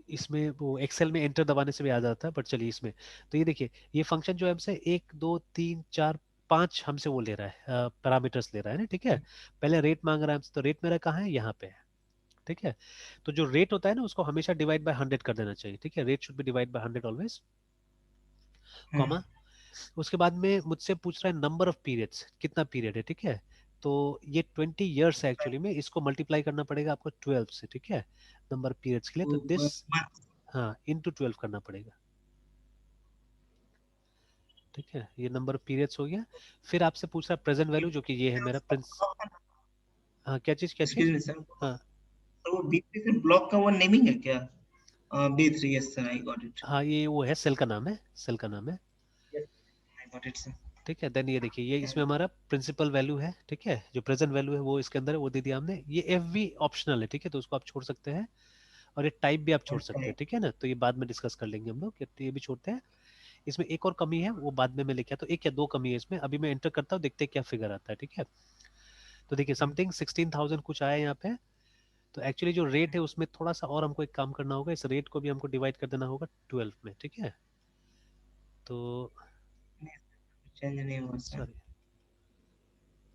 S2: इसमें वो एक्सेल में एंटर दबाने से भी आ जाता है, बट चलिए इसमें। तो ये देखिए ये फंक्शन जो है हमसे 1 2 3 4 5 हमसे वो ले रहा है, पैरामीटर्स ले रहा है ना, ठीक है। पहले रेट मांग रहा है हमसे, तो रेट मेरा कहाँ है, यहाँ पे है, ठीक है। तो जो रेट होता है ना उसको हमेशा डिवाइड बाय 100 कर देना चाहिए, ठीक है। Rate should be divide by 100 always, comma. उसके बाद में मुझसे पूछ रहा है नंबर ऑफ पीरियड्स, कितना पीरियड है, ठीक है। तो ये 20 ईयर्स है एक्चुअली में, इसको मल्टीप्लाई करना पड़ेगा आपको 12 से, ठीक है, नंबर पीरियड्स के लिए। तो दिस, हाँ, इंटू 12 करना पड़ेगा, ठीक है। ये नंबर ऑफ पीरियड्स हो गया। फिर आपसे पूछ रहा है प्रेजेंट वैल्यू, जो कि ये है मेरा प्रिंस, हाँ क्या चीज क्या
S1: एक्सक्यूज
S2: चीज,
S1: मी सर,
S2: हाँ
S1: तो वो B3 ब्लॉक का वो नेमिंग है क्या? B3, yes sir, I got it.
S2: हाँ, ये वो है, सेल का नाम है, सेल का नाम है,
S1: yes, I got it sir.
S2: ठीक है। देन ये देखिए ये इसमें हमारा प्रिंसिपल वैल्यू है, ठीक है। जो प्रेजेंट वैल्यू है वो इसके अंदर है, वो दे दिया हमने। ये FV ऑप्शनल है, ठीक है, तो उसको आप छोड़ सकते हैं, और ये टाइप भी आप छोड़ सकते हैं, ठीक है ना। तो ये बाद में डिस्कस कर लेंगे हम लोग, कि ये भी छोड़ते हैं। इसमें एक और कमी है, वो बाद में मैं लेके आता हूँ, एक या दो कमी है इसमें। अभी मैं एंटर करता हूँ, देखते हैं क्या फिगर आता है, ठीक है। तो देखिए समथिंग 16,000 कुछ आया यहाँ पे। तो एक्चुअली जो रेट है उसमें थोड़ा सा और हमको एक काम करना होगा, इस रेट को भी हमको डिवाइड कर देना होगा 12 में, ठीक है। तो
S1: चेंज नहीं हुआ सर।
S2: सॉरी,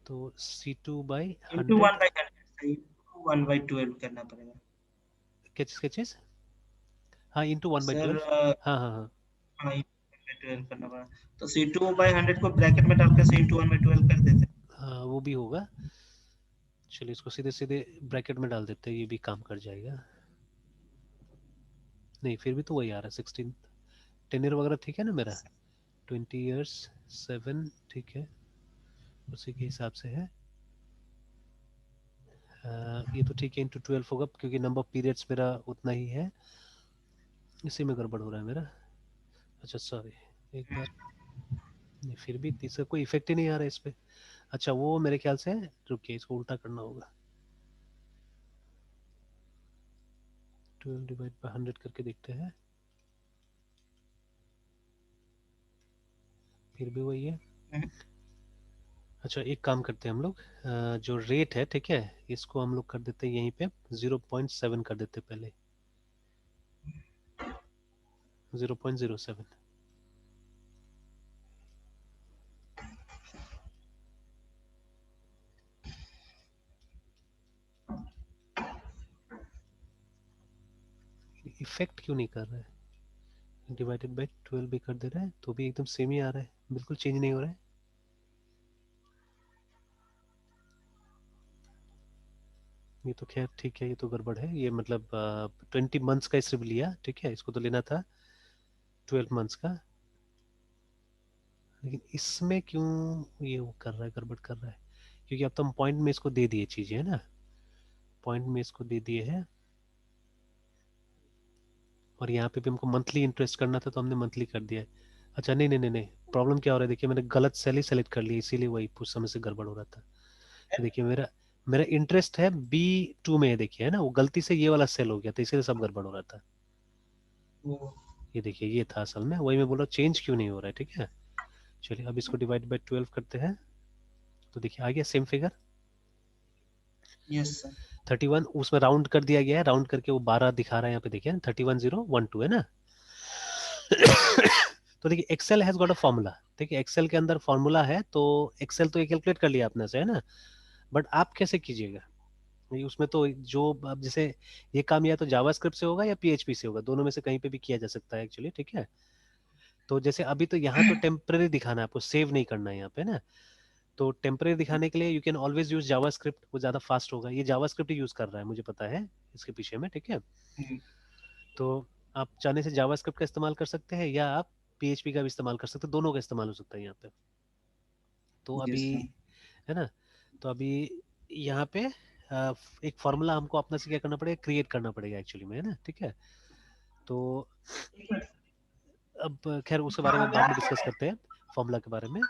S2: तो C2 बाई
S1: इंटू
S2: 100,
S1: 1/100, इंटू 1/12 करना पड़ेगा
S2: क्या चीज, हाँ into one by
S1: sir.
S2: Twelve हाँ हाँ हाँ
S1: हाँ, 1/12 करना पड़ेगा। तो C2/100 को ब्रैकेट में डाल के इंटू 1/12 कर देते हैं।
S2: हाँ, वो भी होगा। चलिए इसको सीधे सीधे ब्रैकेट में डाल देते हैं, ये भी काम कर जाएगा। नहीं फिर भी तो वही आ रहा है 16, 10 ईयर वगैरह, ठीक है ना मेरा, 20 ईयर्स 7, ठीक है, उसी के हिसाब से है। ये तो ठीक है, इंटू 12 होगा क्योंकि नंबर ऑफ पीरियड्स मेरा उतना ही है, इसी में गड़बड़ हो रहा है मेरा। अच्छा सॉरी, एक बार, नहीं फिर भी तीसरा कोई इफेक्ट ही नहीं आ रहा है इस पे। अच्छा वो मेरे ख्याल से, रुकिए इसको उल्टा करना होगा, 12 डिवाइड बाई 100 करके देखते हैं, फिर भी वही है।
S1: हम्म,
S2: अच्छा एक काम करते हैं हम लोग, जो रेट है, ठीक है, इसको हम लोग कर देते हैं यहीं पे 0.7 कर देते हैं पहले, 0.07, इफेक्ट क्यों नहीं कर रहा है, डिवाइडेड बाई 12 भी कर दे रहा है तो भी एकदम सेम ही आ रहा है, बिल्कुल चेंज नहीं हो रहा है। ये तो खैर ठीक है, ये तो गड़बड़ है, ये मतलब 20 मंथ्स का सिर्फ लिया, ठीक है, इसको तो लेना था 12 मंथ्स का, लेकिन इसमें क्यों ये वो कर रहा है, गड़बड़ कर रहा है, क्योंकि अब तो हम पॉइंट में इसको दे दिए चीजें, है ना, पॉइंट में इसको दे दिए हैं, और यहाँ पे भी हमको मंथली इंटरेस्ट करना था तो हमने मंथली कर दिया है। अच्छा नहीं नहीं नहीं नहीं, प्रॉब्लम क्या हो रहा है देखिए, मैंने गलत सेल ही सेलेक्ट कर लिया, इसीलिए वही कुछ समय से गड़बड़ हो रहा था। ये देखिए मेरा मेरा इंटरेस्ट है B2 में, देखिए है ना, वो गलती से ये वाला सेल हो गया था, इसीलिए सब गड़बड़ हो रहा था। ये देखिए ये था असल में, वही मैं बोल रहा हूँ चेंज क्यों नहीं हो रहा है। ठीक है, चलिए अब इसको डिवाइड बाय 12 करते हैं, तो देखिए आ गया सेम फिगर।
S1: Yes sir.
S2: 31 उसमें राउंड कर दिया गया है, राउंड करके वो 12 दिखा रहा है यहाँ पे, देखिए 31012 है ना। तो देखिए Excel has got a formula, देखिए एक्सेल के अंदर फॉर्मूला है, तो एक्सेल तो ये कैलकुलेट कर लिया आपने से, है ना। बट आप कैसे कीजिएगा, ये उसमें तो जो अब जैसे ये काम या तो जावास्क्रिप्ट से होगा या पीएचपी से होगा, दोनों में से कहीं पे भी किया जा सकता है एक्चुअली। ठीक है, तो जैसे अभी तो यहाँ तो टेम्पररी दिखाना है आपको, सेव नहीं करना है यहाँ पे ना। तो टेम्पररी दिखाने के लिए you can always use JavaScript, वो ज्यादा फास्ट होगा। ये जावास्क्रिप्ट ही यूज कर रहा है, मुझे पता है इसके पीछे में। ठीक है, तो आप चाहने से जावास्क्रिप्ट का इस्तेमाल कर सकते हैं, या आप पीएचपी का भी इस्तेमाल कर सकते हैं, दोनों का इस्तेमाल हो सकता है यहाँ पे। तो अभी
S1: यस सर।
S2: है ना, तो अभी यहाँ पे एक फॉर्मूला हमको अपना से क्या करना पड़ेगा, क्रिएट करना पड़ेगा एक्चुअली में, है ना। ठीक है, तो अब खैर उसके बारे में बाद में डिस्कस करते हैं, फॉर्मूला के बारे में।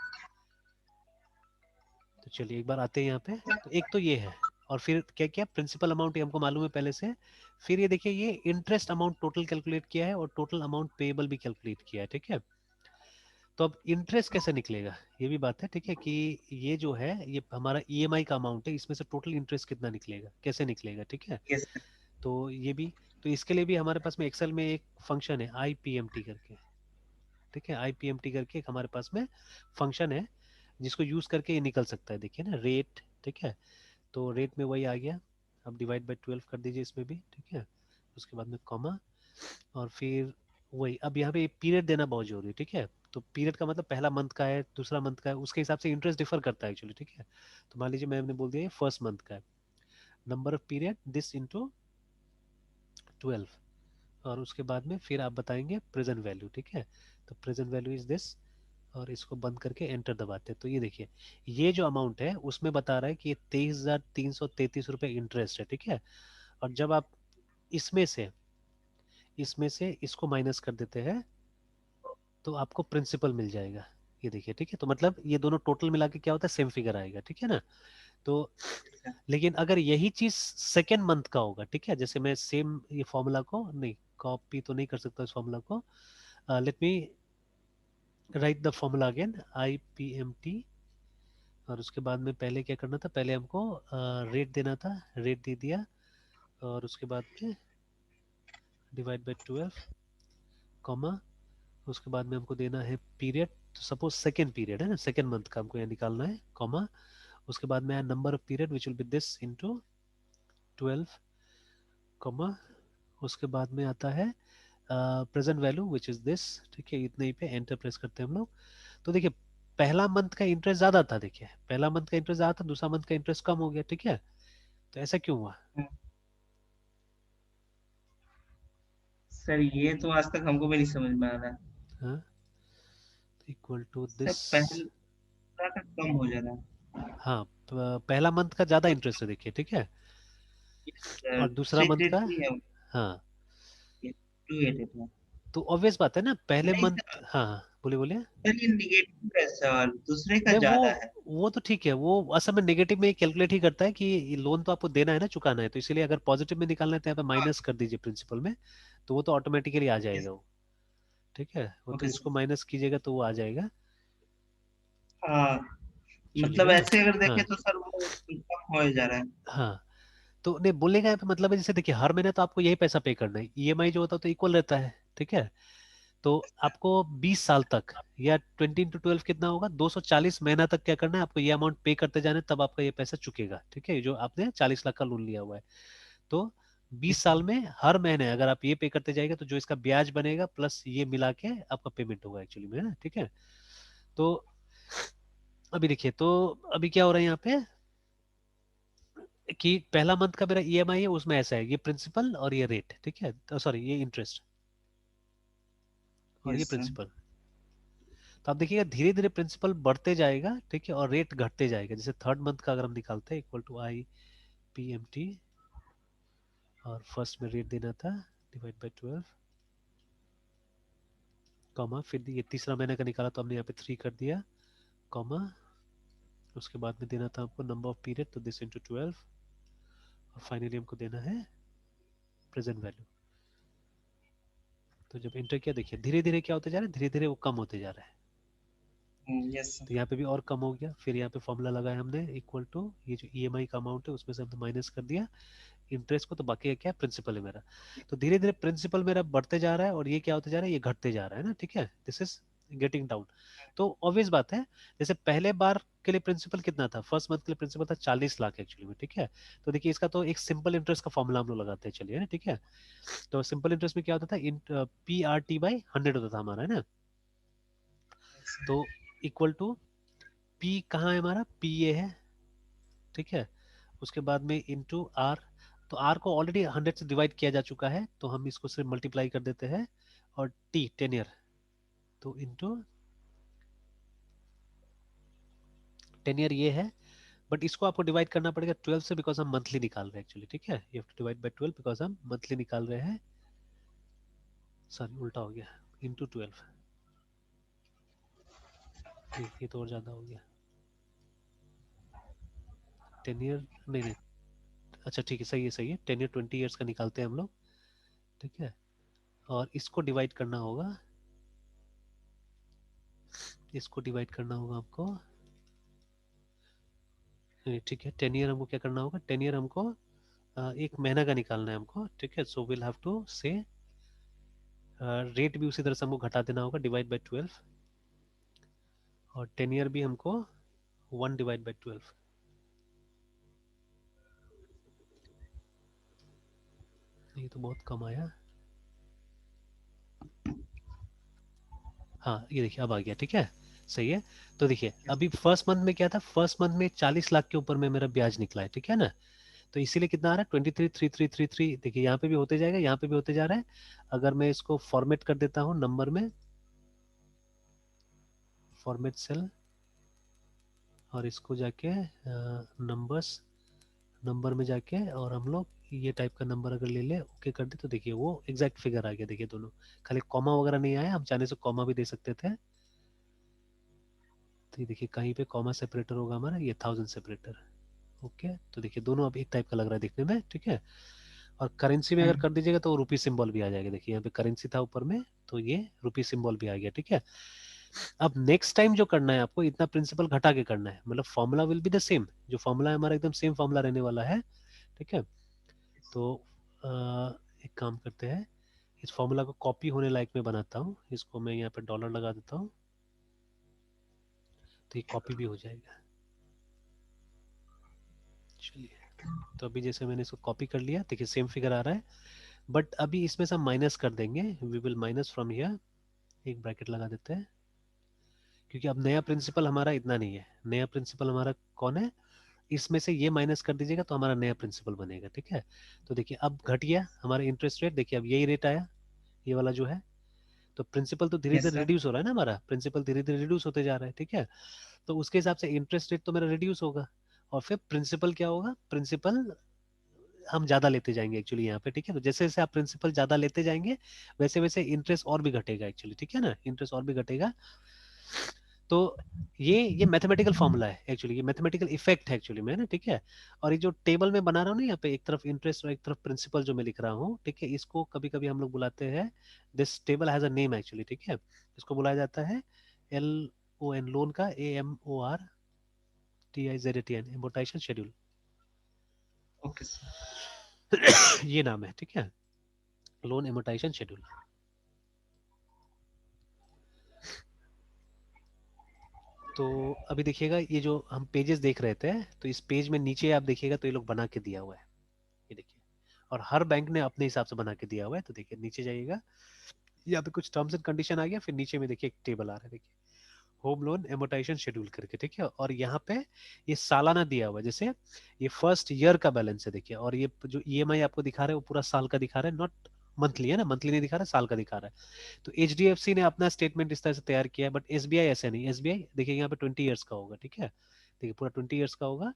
S2: तो चलिए एक बार आते हैं यहाँ पे, तो एक तो ये है, और फिर क्या क्या प्रिंसिपल अमाउंट ये हमको मालूम है पहले से। फिर ये देखिए ये इंटरेस्ट अमाउंट टोटल कैलकुलेट किया है, और टोटल अमाउंट पेएबल भी कैलकुलेट किया है। ठीक है, तो अब इंटरेस्ट कैसे निकलेगा, ये भी बात है। ठीक है, कि ये जो है ये हमारा ईएमआई का अमाउंट है, इसमें से टोटल इंटरेस्ट कितना निकलेगा, कैसे निकलेगा। ठीक है,
S1: यस सर।
S2: तो ये भी, तो इसके लिए भी हमारे पास में एक्सेल में एक फंक्शन है आईपीएमटी करके। ठीक है, आईपीएमटी करके एक हमारे पास में फंक्शन है, जिसको यूज करके ये निकल सकता है। देखिए ना रेट, ठीक है, तो रेट में वही आ गया। अब डिवाइड बाय 12 कर दीजिए इसमें भी। ठीक है, उसके बाद में कॉमा, और फिर वही, अब यहाँ पे पीरियड देना बहुत जरूरी है। ठीक है, तो पीरियड का मतलब पहला मंथ का है, दूसरा मंथ का है, उसके हिसाब से इंटरेस्ट डिफर करता है एक्चुअली। ठीक है, तो मान लीजिए मैंने बोल दिया ये फर्स्ट मंथ का है, number of period this into 12, और उसके बाद में फिर आप बताएंगे प्रेजेंट वैल्यू। ठीक है, तो प्रेजेंट वैल्यू इज दिस, और इसको बंद करके एंटर दबाते हैं, तो ये देखिए ये जो अमाउंट है उसमें बता रहा है कि ये 23,333 रुपये इंटरेस्ट है। ठीक है, और जब आप इसमें से इसको माइनस कर देते हैं, तो आपको प्रिंसिपल मिल जाएगा। ये देखिए, ठीक है, तो मतलब ये दोनों टोटल मिला के क्या होता है, सेम फिगर आएगा। ठीक है ना, तो लेकिन अगर यही चीज सेकेंड मंथ का होगा, ठीक है, जैसे मैं सेम ये फॉर्मूला को नहीं कॉपी तो नहीं कर सकता इस फॉर्मूला को, let me write the formula again, I P M T, और उसके बाद में पहले क्या करना था, पहले हमको रेट देना था, रेट दे दिया, और उसके बाद में डिवाइड बाय 12 कॉमा, उसके बाद में हमको देना है पीरियड, तो सपोज सेकेंड पीरियड है ना, सेकेंड मंथ का हमको यहाँ निकालना है, कॉमा, उसके बाद में number of period which will be this into 12, comma, उसके बाद में आता है present value which is this. ठीक है, इतने ही पे एंटर प्रेस करते हैं हम लोग। तो देखिए पहला मंथ का इंटरेस्ट ज्यादा था, देखिए पहला मंथ का इंटरेस्ट ज्यादा था, दूसरा मंथ का इंटरेस्ट कम हो गया। ठीक है, तो ऐसा क्यों हुआ।
S1: सर ये तो आज तक हमको भी नहीं समझ में आ रहा है।
S2: हाँ, इक्वल टू
S1: सर
S2: दिस।
S1: पहला का कम हो जा रहा है।
S2: हाँ, पहला मंथ का ज्यादा इंटरेस्ट है देखिए। ठीक है,
S1: सर
S2: और दूसरा मंथ का,
S1: 383 है।
S2: हाँ,
S1: 288 है।
S2: तो ऑब्वियस बात है ना, पहले
S1: नहीं
S2: मंथ,
S1: सर,
S2: हाँ हाँ, बोलिए बोलिए।
S1: सर ये निगेटिव है सर, दूसरे का
S2: नहीं
S1: ज्यादा है।
S2: वो तो ठीक है, वो असल में नेगेटिव में कैलकुलेट ही करता है कि लोन तो आपको देना है ना, चुकाना है, तो इसीलिए अगर पॉजिटिव में निकालना है तो यहाँ पे
S1: हाँ।
S2: माइनस कर दीजिए प्रिंसिपल में, तो वो तो ऑटोमेटिकली आ
S1: यस।
S2: जाएगा वो। ठीक है, वो तो
S1: ओके सर।
S2: इसको माइनस कीजिएगा तो वो आ जाएगा।
S1: हाँ,
S2: चलिए
S1: मतलब
S2: है ना,
S1: ऐसे अगर
S2: हाँ
S1: देखें तो सर वो कम हो जा रहा है।
S2: हाँ, तो नहीं बोलने का यहाँ पे मतलब है, जैसे देखिए हर महीने तो आपको यही पैसा पे करना है, ईएमआई जो होता है तो इक्वल रहता है। ठीक है, तो आपको 20 साल तक, या 20 into 12 कितना होगा, 240 महीना तक क्या करना है आपको, ये अमाउंट पे करते जाना है, तब आपका ये पैसा चुकेगा। ठीक है, जो आपने 40 लाख का लोन लिया हुआ है, तो 20 साल में हर महीने अगर आप ये पे करते जाएंगे, तो जो इसका ब्याज बनेगा प्लस ये मिला के आपका पेमेंट होगा एक्चुअली में, है ना। ठीक है, तो अभी देखिए, तो अभी क्या हो रहा है यहाँ पे, कि पहला मंथ का मेरा ईएमआई है, उसमें ऐसा है, ये प्रिंसिपल और ये रेट। ठीक है, तो सॉरी ये इंटरेस्ट और ये
S1: यस सर।
S2: प्रिंसिपल। तो आप देखिएगा धीरे धीरे प्रिंसिपल बढ़ते जाएगा, ठीक है, और रेट घटते जाएगा। जैसे थर्ड मंथ का अगर हम निकालते हैं, equal to I P M T, और फर्स्ट में रेट देना था डिवाइड बाई 12, कॉमा, फिर ये तीसरा महीने का निकाला तो हमने यहाँ पे 3 कर दिया, कॉमा, उसके बाद में देना था हमको नंबर ऑफ पीरियड, तो दिस इंटू 12, और फाइनली हमको देना है प्रेजेंट वैल्यू। तो जब इंटर किया देखिए धीरे धीरे क्या होते जा रहा है, धीरे धीरे वो कम होते जा रहा है।
S1: यस
S2: तो यहाँ पे भी और कम हो गया, फिर यहाँ पे फॉर्मूला लगाया हमने इक्वल टू ये जो ईएमआई का अमाउंट है उसमें से हमने माइनस कर दिया इंटरेस्ट को, तो बाकी क्या है, प्रिंसिपल है मेरा। तो धीरे धीरे प्रिंसिपल मेरा बढ़ते जा रहा है और ये क्या होते जा रहा है, ये घटते जा रहा है ना, ठीक है, दिस इज गेटिंग डाउन। तो ऑब्वियस बात है, जैसे पहले बार के लिए प्रिंसिपल कितना था, फर्स्ट मंथ के लिए प्रिंसिपल था 40 लाख एक्चुअली में, ठीक है। तो देखिए इसका तो एक सिंपल इंटरेस्ट का फॉर्मूला हम लोग लगाते हैं, चलिए ना, ठीक है। तो सिंपल इंटरेस्ट में क्या होता था, पी आर टी बाई 100 होता था हमारा, है ना। तो इक्वल टू पी कहाँ है हमारा, पी ये है, ठीक है। उसके बाद में इंटू आर, तो आर को ऑलरेडी 100 से डिवाइड किया जा चुका है, तो हम इसको सिर्फ मल्टीप्लाई कर देते हैं, और टी 10 ईयर, तो इंटू 10 ईयर ये है, बट इसको आपको डिवाइड करना पड़ेगा 12 से, बिकॉज हम मंथली निकाल रहे हैं एक्चुअली, ठीक है। You have to divide by 12 because हम मंथली निकाल रहे हैं, सॉरी उल्टा हो गया, इंटू 12, ये तो और ज्यादा हो गया, 10 ईयर नहीं नहीं, अच्छा ठीक है, सही है सही है, 10 ईयर 20 ईयर्स का निकालते हैं हम लोग, ठीक है। और इसको डिवाइड करना होगा, इसको डिवाइड करना होगा हमको, ठीक है। 10 ईयर हमको क्या करना होगा, 10 ईयर हमको एक महीना का निकालना है हमको, ठीक है। सो विल हैव टू से रेट भी उसी तरह से हमको घटा देना होगा, डिवाइड बाय 12, और 10 ईयर भी हमको 1 डिवाइड बाय 12, ये तो बहुत कम आया, हाँ ये देखिए अब आ गया, ठीक है, सही है। तो देखिए अभी फर्स्ट मंथ में क्या था, फर्स्ट मंथ में 40 लाख के ऊपर में मेरा ब्याज निकला है, ठीक है ना। तो इसीलिए कितना आ रहा है, 23,3,333, देखिए यहाँ पे भी होते जाएगा, यहाँ पे भी होते जा रहा है। अगर मैं इसको फॉर्मेट कर देता हूँ नंबर में, फॉर्मेट सेल, और इसको जाके नंबर्स, नंबर में जाके, और हम लोग ये टाइप का नंबर अगर ले ले, ओके कर दे, तो देखिए वो एग्जैक्ट फिगर आ गया, देखिए दोनों, खाली कॉमा वगैरह नहीं आया, हम चाहने से कॉमा भी दे सकते थे। तो ये देखिए कहीं पे कॉमा सेपरेटर होगा हमारा, ये 1000 सेपरेटर, ओके। तो देखिए दोनों अब एक टाइप का लग रहा है दिखने में, ठीक है। और करेंसी में अगर कर दीजिएगा तो रुपी सिंबल भी आ जाएगा, देखिए यहाँ पे करेंसी था ऊपर में, तो ये रुपी सिंबल भी आ गया, ठीक है। अब नेक्स्ट टाइम जो करना है आपको, इतना प्रिंसिपल घटा के करना है, मतलब formula will be the same, जो फॉर्मूला है हमारा एकदम सेम फॉर्मूला रहने वाला है, ठीक है। तो अ, एक काम करते हैं, इस फॉर्मूला को कॉपी होने लायक में बनाता हूँ, इसको मैं यहाँ पे डॉलर लगा देता हूँ, तो ये कॉपी भी हो जाएगा। चलिए, तो अभी जैसे मैंने इसको कॉपी कर लिया, देखिए सेम फिगर आ रहा है, बट अभी इसमें से हम माइनस कर देंगे, we will minus from here, एक ब्रैकेट लगा देते हैं, क्योंकि अब नया प्रिंसिपल हमारा इतना नहीं है, नया प्रिंसिपल हमारा कौन है, इसमें से ये माइनस कर दीजिएगा तो हमारा नया प्रिंसिपल बनेगा, ठीक है। तो देखिए अब घट गया हमारा इंटरेस्ट रेट, देखिए अब यही रेट आया, ये वाला जो है। तो प्रिंसिपल तो धीरे
S1: यस
S2: धीरे
S1: सर
S2: रिड्यूस हो रहा है ना, हमारा प्रिंसिपल धीरे धीरे रिड्यूस होते जा रहा है, ठीक है। तो उसके हिसाब से इंटरेस्ट रेट तो मेरा रिड्यूस होगा, और फिर प्रिंसिपल क्या होगा, प्रिंसिपल हम ज्यादा लेते जाएंगे एक्चुअली यहाँ पे, ठीक है। तो जैसे जैसे आप प्रिंसिपल ज्यादा लेते जाएंगे, वैसे वैसे इंटरेस्ट और भी घटेगा एक्चुअली, ठीक है ना, इंटरेस्ट और भी घटेगा। तो ये मैथमेटिकल फॉर्मूला है एक्चुअली, ये मैथमेटिकल इफेक्ट है एक्चुअली में ना, ठीक है। और ये जो टेबल में बना रहा हूँ ना, यहाँ पे एक तरफ इंटरेस्ट और एक तरफ प्रिंसिपल जो मैं लिख रहा हूँ, ठीक है, इसको कभी कभी हम लोग बुलाते हैं, this table has a name actually, ठीक है। इसको बुलाया जाता है LON, लोन का AMORTIZATN, amortisation schedule,
S1: okay sir
S2: ये नाम है, ठीक है, लोन एमोर्टाइजेशन शेड्यूल। तो अभी देखिएगा ये जो हम पेजेस देख रहे थे, तो इस पेज में नीचे आप देखिएगा तो ये लोग बना के दिया हुआ है, ये देखिए, और हर बैंक ने अपने हिसाब से बना के दिया हुआ है। तो देखिए नीचे जाइएगा, यहाँ पे कुछ टर्म्स एंड कंडीशन आ गया, फिर नीचे में देखिए एक टेबल आ रहा है, देखिए होम लोन एमोर्टाइजेशन शेड्यूल करके, ठीक है। और यहाँ पे ये सालाना दिया हुआ है, जैसे ये फर्स्ट ईयर का बैलेंस है देखिए, और ये जो ईएमआई आपको दिखा रहा है वो पूरा साल का दिखा रहा है, नॉट मंथली है ना, मंथली नहीं दिखा रहा है, साल का दिखा रहा है। तो एचडीएफसी ने अपना स्टेटमेंट इस तरह से तैयार किया है, बट एसबीआई ऐसा नहीं, एसबीआई देखिए यहाँ पे 20 ईयर्स का होगा, ठीक है, देखिए पूरा 20 ईयर्स का होगा।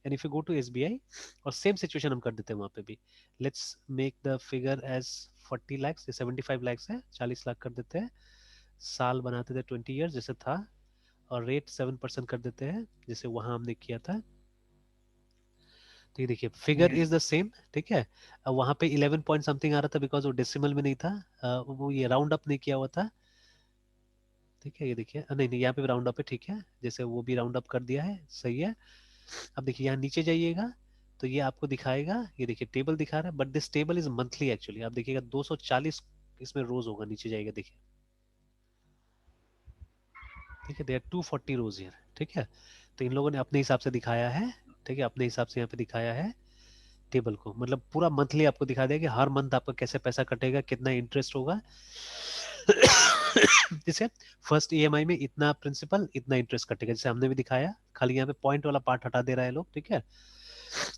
S2: And if you go to SBI, और सेम सिचुएशन हम कर देते हैं वहाँ पे भी, let's make the figure as 40 lakh, 75 lakh है, 40 लाख कर देते हैं, साल बनाते थे 20 ईयर्स जैसे था, और रेट 7% कर देते हैं जैसे वहां हमने किया था। तो ये देखिए figure
S1: yes,
S2: is the same, ठीक है। अब वहां पे 11 पॉइंट समथिंग आ रहा था बिकॉज वो डेसिमल में नहीं था, वो ये राउंड अप नहीं किया हुआ था, ठीक है। ये देखिए नहीं नहीं, यहाँ पे भी राउंड अप है, ठीक है, जैसे वो भी राउंड अप कर दिया है, सही है। अब देखिए यहाँ नीचे जाइएगा तो ये आपको दिखाएगा, ये देखिए टेबल दिखा रहा है, but this table is monthly actually. आप देखिएगा 240 इसमें रोज होगा, नीचे जाइएगा देखिए, ठीक है, देयर 240 रोज हियर, ठीक है। तो इन लोगों ने अपने हिसाब से दिखाया है, ठीक है, अपने हिसाब से यहाँ पे दिखाया है टेबल को, मतलब पूरा मंथली आपको दिखा देगा कि हर मंथ आपका कैसे पैसा कटेगा, कितना इंटरेस्ट होगा। जैसे फर्स्ट ईएमआई में इतना प्रिंसिपल इतना इंटरेस्ट कटेगा, जैसे हमने भी दिखाया, खाली यहाँ पे पॉइंट वाला पार्ट हटा दे रहा है लोग, ठीक है।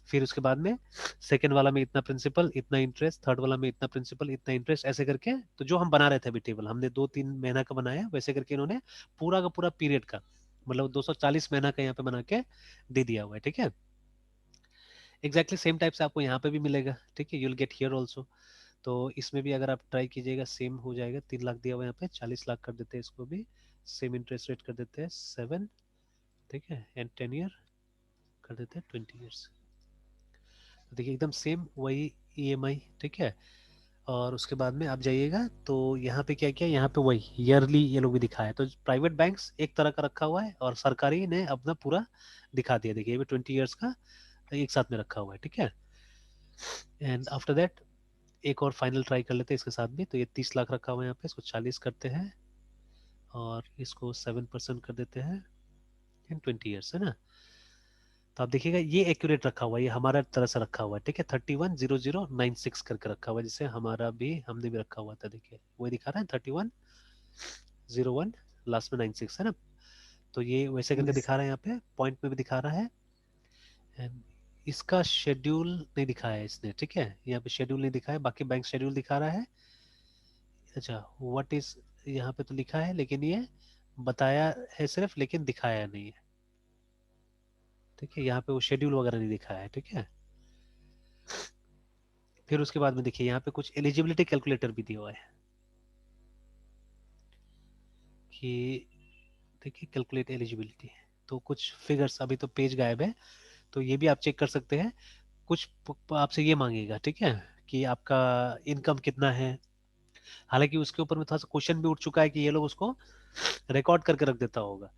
S2: फिर उसके बाद में सेकंड वाला में इतना प्रिंसिपल इतना इंटरेस्ट, थर्ड वाला में इतना प्रिंसिपल इतना इंटरेस्ट, ऐसे करके। तो जो हम बना रहे थे अभी टेबल हमने 2-3 महीना का बनाया, वैसे करके इन्होंने पूरा का पूरा पीरियड का, मतलब 240 महीना का यहाँ पे बना के दे दिया हुआ है, ठीक है। एग्जैक्टली सेम टाइप से आपको यहाँ पे भी मिलेगा, ठीक है, यूल गेट हियर ऑल्सो। तो इसमें भी अगर आप ट्राई कीजिएगा सेम हो जाएगा। 3 लाख दिया हुआ है यहाँ पे, 40 लाख कर देते हैं इसको भी, सेम इंटरेस्ट रेट कर देते हैं 7, ठीक है, एंड 10 ईयर कर देते हैं 20 ईयर्स। तो देखिए एकदम सेम वही ईएमआई, ठीक है। और उसके बाद में आप जाइएगा तो यहाँ पे क्या क्या, यहाँ पे वही ईयरली ये लोग भी दिखाया है। तो प्राइवेट बैंक्स एक तरह का रखा हुआ है और सरकारी ने अपना पूरा दिखा दिया, देखिए ये भी 20 ईयर्स का एक साथ में रखा हुआ है, ठीक है। एंड आफ्टर दैट एक और फाइनल ट्राई कर लेते हैं इसके साथ भी। तो ये 30 लाख रखा हुआ है यहाँ पे, इसको 40 करते हैं और इसको 7% कर देते हैं इन 20 ईयर्स, है ना। तो आप देखिएगा ये एक्यूरेट रखा हुआ है, ये हमारा तरह से रखा हुआ है, ठीक है। 310096 करके रखा हुआ है, जिससे हमारा भी हमने भी रखा हुआ था, देखिए वही दिखा रहा है 3101 लास्ट में 96, है ना। तो ये वैसे करके
S1: yes,
S2: दिखा रहा है, यहाँ पे पॉइंट में भी दिखा रहा है। एंड इसका शेड्यूल नहीं दिखाया है इसने, ठीक है, यहाँ पे शेड्यूल नहीं दिखाया, बाकी बैंक शेड्यूल दिखा रहा है। अच्छा व्हाट इज, यहाँ पे तो लिखा है लेकिन ये बताया है सिर्फ, लेकिन दिखाया नहीं है, ठीक है। यहाँ पे वो शेड्यूल वगैरह नहीं दिखाया है, ठीक है। फिर उसके बाद में देखिए यहाँ पे कुछ एलिजिबिलिटी कैलकुलेटर भी दिया हुआ है कि देखिए कैलकुलेट एलिजिबिलिटी। तो कुछ फिगर्स, अभी तो पेज गायब है, तो ये भी आप चेक कर सकते हैं। कुछ आपसे ये मांगेगा, ठीक है, कि आपका इनकम कितना है। हालांकि उसके ऊपर में थोड़ा सा क्वेश्चन भी उठ चुका है कि ये लोग उसको रिकॉर्ड करके रख देता होगा।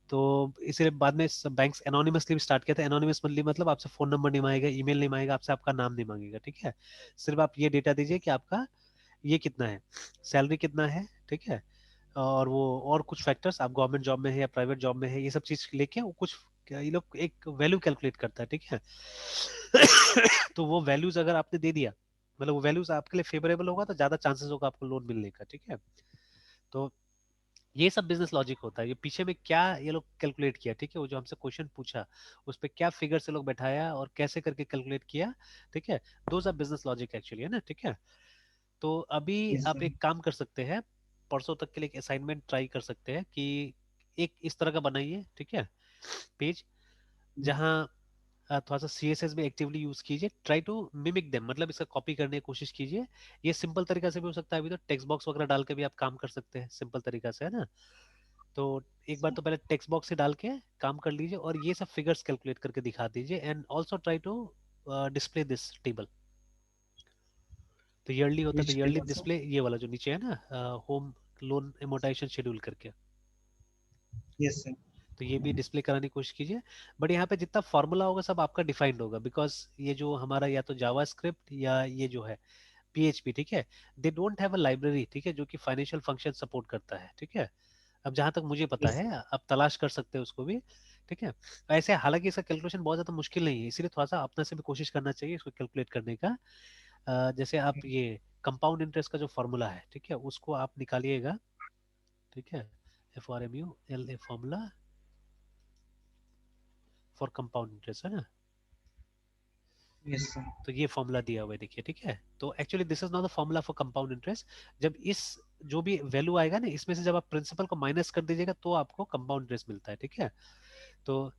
S2: तो इसलिए बाद में बैंक्स एनोनिमसली भी स्टार्ट किया था। एनोनिमस मतलब आपसे फोन नंबर नहीं मांगेगा, ईमेल नहीं मांगेगा, आपसे आपका नाम नहीं मांगेगा, ठीक है। सिर्फ आप ये डेटा दीजिए कि आपका ये कितना है, सैलरी कितना है, ठीक है। और वो और कुछ फैक्टर्स, आप गवर्नमेंट जॉब में है या प्राइवेट जॉब में है, ये सब चीज लेके वो कुछ ये लोग एक वैल्यू कैलकुलेट करता है, ठीक है। तो वो वैल्यूज अगर आपने दे दिया, मतलब वो वैल्यूज आपके लिए फेवरेबल होगा तो ज्यादा चांसेस होगा आपको लोन मिलने का, ठीक है। तो ये सब बिजनेस लॉजिक होता है, ये पीछे में क्या ये लोग कैलकुलेट किया, ठीक है, वो जो हमसे क्वेश्चन पूछा उस पर क्या फिगर से लोग बैठाया और कैसे करके कैलकुलेट किया, ठीक है। Those are business logic actually, है ना, ठीक है। तो अभी
S1: yes,
S2: आप
S1: sir.
S2: एक काम कर सकते हैं, परसों तक के लिए एक असाइनमेंट ट्राई कर सकते हैं कि एक इस तरह का बनाइए, ठीक है, पेज, जहाँ थोड़ा सा सीएसएस भी एक्टिवली यूज कीजिए, ट्राई टू मिमिक देम, मतलब इसका कॉपी करने की कोशिश कीजिए। ये सिंपल तरीका से भी हो सकता है, अभी तो टेक्स्ट बॉक्स वगैरह डाल के भी आप काम कर सकते हैं सिंपल तरीका से, है ना। तो एक बार तो पहले टेक्स्ट बॉक्स से डाल के काम कर लीजिए और ये सब फिगर्स कैलकुलेट करके दिखा दीजिए, and also try to display this table. तो ईयरली होता है तो
S1: Which
S2: yearly
S1: table, sir?
S2: Display ये वाला जो नीचे है ना, होम लोन एमोटाइजेशन शेड्यूल करके,
S1: Yes, sir.
S2: तो ये भी डिस्प्ले कराने की कोशिश कीजिए। बट यहाँ पे जितना फॉर्मूला होगा सब आपका डिफाइंड होगा, बिकॉज ये जो हमारा या तो जावा स्क्रिप्ट या ये जो है पीएचपी, ठीक है, they don't have a library, ठीक है, जो कि फाइनेंशियल फंक्शन सपोर्ट करता है, ठीक है। अब जहां तक मुझे पता
S1: Yes,
S2: है, आप तलाश कर सकते हैं उसको भी, ठीक है। ऐसे हालांकि इसका कैलकुलेशन बहुत ज्यादा मुश्किल नहीं है, इसीलिए थोड़ा सा अपने से भी कोशिश करना चाहिए इसको कैलकुलेट करने का। जैसे आप ये कंपाउंड इंटरेस्ट का जो फॉर्मूला है, ठीक है, उसको आप निकालिएगा, ठीक है, FRMULA formula for compound interest, है ना।
S1: yes, sir.
S2: तो ये फॉर्मूला दिया हुआ है देखिए, ठीक है। तो actually this is not the formula for compound interest. जब इस जो भी वैल्यू आएगा ना, इसमें से जब आप प्रिंसिपल को माइनस कर दीजिएगा तो आपको कंपाउंड इंटरेस्ट मिलता है, ठीक है। तो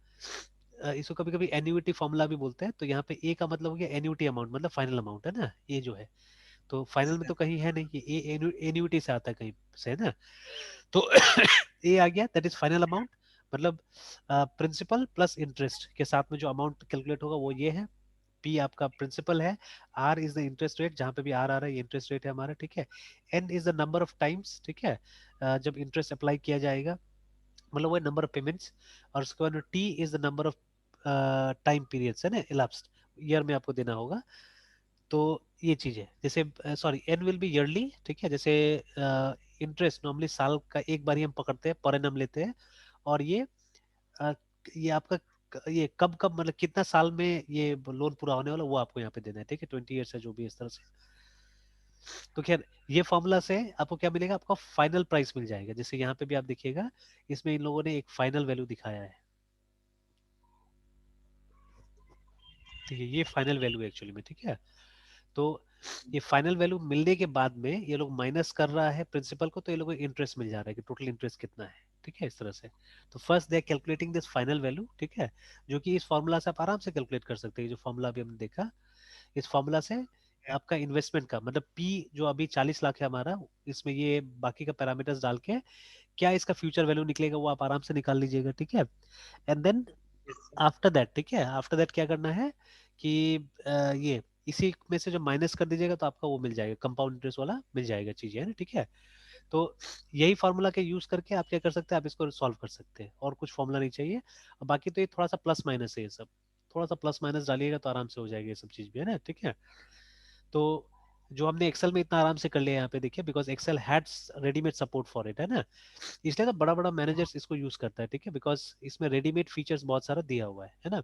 S2: इसको कभी कभी एन्युटी फॉर्मूला भी बोलते हैं। तो यहाँ पे ए का मतलब हो गया एन्युटी अमाउंट, मतलब फाइनल अमाउंट, है ना, ये जो है। तो फाइनल में तो कहीं है नहीं, ये एन्युटी से आता है कहीं से, है ना। तो ये आ गया, दैट इज फाइनल अमाउंट, मतलब प्रिंसिपल प्लस इंटरेस्ट के साथ में जो अमाउंट कैलकुलेट होगा वो ये है। पी आपका प्रिंसिपल है, R is the interest rate, जहां पे भी आर आ रहा है ये इंटरेस्ट रेट है हमारा, ठीक है। N is the number of times, ठीक है, जब इंटरेस्ट अप्लाई किया जाएगा, मतलब वो नंबर ऑफ पेमेंट्स। और उसके बाद T is the number of time periods, है ना, इलाप्स्ड, ईयर में आपको देना होगा। तो ये चीज है, जैसे sorry N will be yearly, ठीक है, जैसे इंटरेस्ट नॉर्मली साल का एक बार ही हम पकड़ते हैं, पर एनम लेते हैं। और अ, ये आपका ये कब कब मतलब कितना साल में ये लोन पूरा होने वाला वो आपको यहाँ पे देना है, ठीक है, 20 ईयर्स है जो भी इस तरह से। तो खैर ये फॉर्मूला से आपको क्या मिलेगा, आपको फाइनल प्राइस मिल जाएगा। जैसे यहाँ पे भी आप देखिएगा, इसमें इन लोगों ने एक फाइनल वैल्यू दिखाया है, ठीक है, ये फाइनल वैल्यू है एक्चुअली में, ठीक है। तो ये फाइनल वैल्यू मिलने के बाद में ये लोग माइनस कर रहा है प्रिंसिपल को, तो ये लोग को इंटरेस्ट मिल जा रहा है कि टोटल इंटरेस्ट कितना है, ठीक है, इस तरह से। तो first they are calculating this final value, ठीक है, जो कि इस फॉर्मूला से आप आराम से कैलकुलेट कर सकते हैं, जो फॉर्मूला अभी हमने देखा, इस फॉर्मूला से आपका इन्वेस्टमेंट का मतलब पी जो अभी 40 लाख है हमारा, इसमें ये बाकी का पैरामीटर्स डाल के क्या इसका फ्यूचर वैल्यू निकलेगा वो आप आराम से निकाल लीजिएगा, ठीक है। एंड देन आफ्टर दैट, ठीक है, आफ्टर दैट क्या करना है कि ये इसी में से जो माइनस कर दीजिएगा तो आपका वो मिल जाएगा, कंपाउंड इंटरेस्ट वाला मिल जाएगा चीज, है ना, ठीक है। तो यही फार्मूला के यूज करके आप क्या कर सकते हैं, आप इसको सॉल्व कर सकते हैं, और कुछ फार्मूला नहीं चाहिए। और बाकी तो ये थोड़ा सा प्लस माइनस है, ये सब थोड़ा सा प्लस माइनस डालिएगा तो आराम से हो जाएगा ये सब चीज भी, है ना, ठीक है। तो जो हमने एक्सेल में इतना आराम से कर लिया यहाँ पे देखिए, because Excel has readymade support for it, है ना, इसलिए तो बड़ा बड़ा मैनेजर्स इसको यूज करता है, ठीक है, बिकॉज इसमें रेडीमेड फीचर्स बहुत सारा दिया हुआ है ना।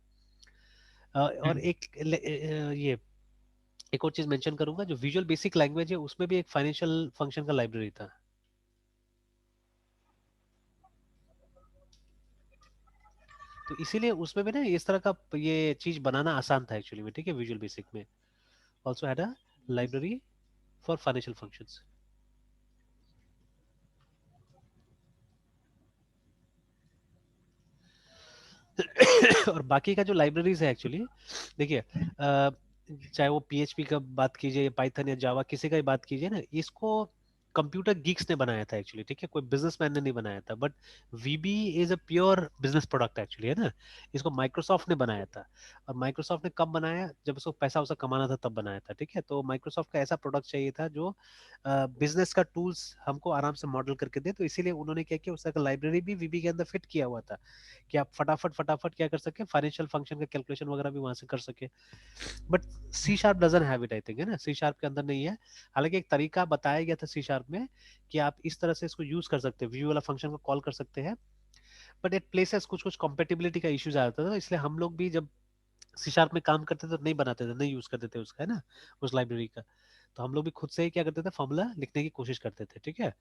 S2: और ये एक और चीज मेंशन करूंगा, जो विजुअल बेसिक लैंग्वेज है उसमें भी एक फाइनेंशियल फंक्शन का लाइब्रेरी था। तो इसीलिए उसमें भी ना इस तरह का ये चीज बनाना आसान था एक्चुअली में, ठीक है, विजुअल बेसिक में also had a library for financial functions. और बाकी का जो लाइब्रेरीज है एक्चुअली, देखिए चाहे वो पीएचपी का बात कीजिए या पाइथन या जावा, किसी का ही बात कीजिए ना, इसको कंप्यूटर गीक्स ने बनाया था एक्चुअली, ठीक है, कोई बिजनेसमैन ने नहीं बनाया था। But VB is a pure business product actually, है ना। इसको माइक्रोसॉफ्ट ने बनाया था, और माइक्रोसॉफ्ट ने कब बनाया, जब उसको पैसा वैसा कमाना था तब बनाया था, ठीक है। तो माइक्रोसॉफ्ट का ऐसा प्रोडक्ट चाहिए था जो बिजनेस का टूल्स हमको आराम से मॉडल करके दे, तो इसीलिए उन्होंने क्या किया, उसका लाइब्रेरी भी वीबी के अंदर फिट किया हुआ था, कि आप फटाफट फटाफट क्या कर सके, फाइनेंशियल फंक्शन का कैलकुलेशन वगैरह भी वहां से कर सके। But C sharp doesn't have it, I think, है ना, सी शार्प के अंदर नहीं है। हालांकि एक तरीका बताया गया था सी शार्प में कि आप इस तरह से इसको यूज कर सकते हैं, व्यू वाला फंक्शन को कॉल कर सकते हैं। बट एट प्लेसेस कुछ कुछ कॉम्पेटिबिलिटी का इश्यूज आ जाता था, इसलिए हम लोग भी जब सी शार्प में काम करते थे तो नहीं बनाते थे, नहीं यूज करते थे उसका, है ना, उस लाइब्रेरी का। तो हम लोग भी खुद से ही क्या करते थे, फॉर्मूला लिखने की कोशिश करते थे, ठीक है।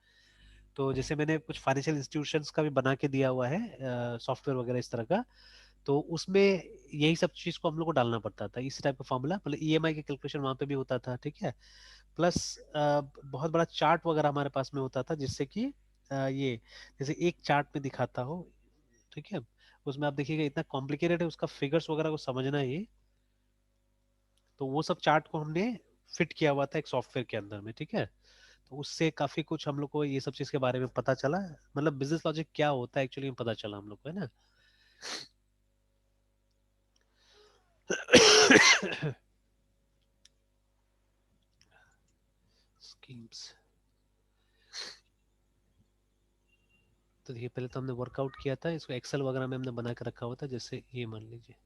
S2: तो जैसे मैंने कुछ फाइनेंशियल इंस्टीट्यूशंस का भी बना के दिया हुआ है सॉफ्टवेयर वगैरह इस तरह का, तो उसमें यही सब चीज को हम लोग को डालना पड़ता था, इस टाइप का फॉर्मूला, मतलब ईएमआई का कैलकुलेशन वहां पे भी होता था, ठीक है। प्लस बहुत बड़ा चार्ट वगैरह हमारे पास में होता था, जिससे कि ये जैसे एक चार्ट में दिखाता हो, ठीक है, उसमें आप देखिएगा इतना कॉम्प्लिकेटेड है उसका फिगर्स वगैरह को समझना ही। तो वो सब चार्ट को हमने फिट किया हुआ था एक सॉफ्टवेयर के अंदर में, ठीक है। तो उससे काफी कुछ हम लोग को ये सब चीज के बारे में पता चला, मतलब बिजनेस लॉजिक क्या होता है एक्चुअली में पता चला हम लोग को, है ना। स्कीम्स, तो देखिए पहले तो हमने वर्कआउट किया था इसको, एक्सेल वगैरह में हमने बना के रखा हुआ था, जैसे ये मान लीजिए।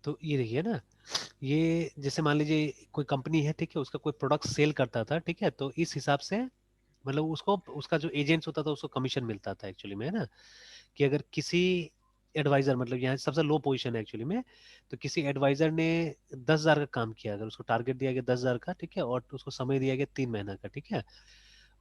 S2: तो ये देखिए ना, ये जैसे मान लीजिए कोई कंपनी है, ठीक है, उसका कोई प्रोडक्ट सेल करता था, ठीक है, तो इस हिसाब से मतलब उसको उसका जो एजेंट्स होता था उसको कमीशन मिलता था एक्चुअली में, है ना। कि अगर किसी एडवाइजर, मतलब यहाँ सबसे लो पोजीशन है एक्चुअली में, तो किसी एडवाइजर ने 10,000 का काम किया, अगर उसको टारगेट दिया गया 10,000 का, ठीक है, और उसको समय दिया गया 3 महीना का, ठीक है।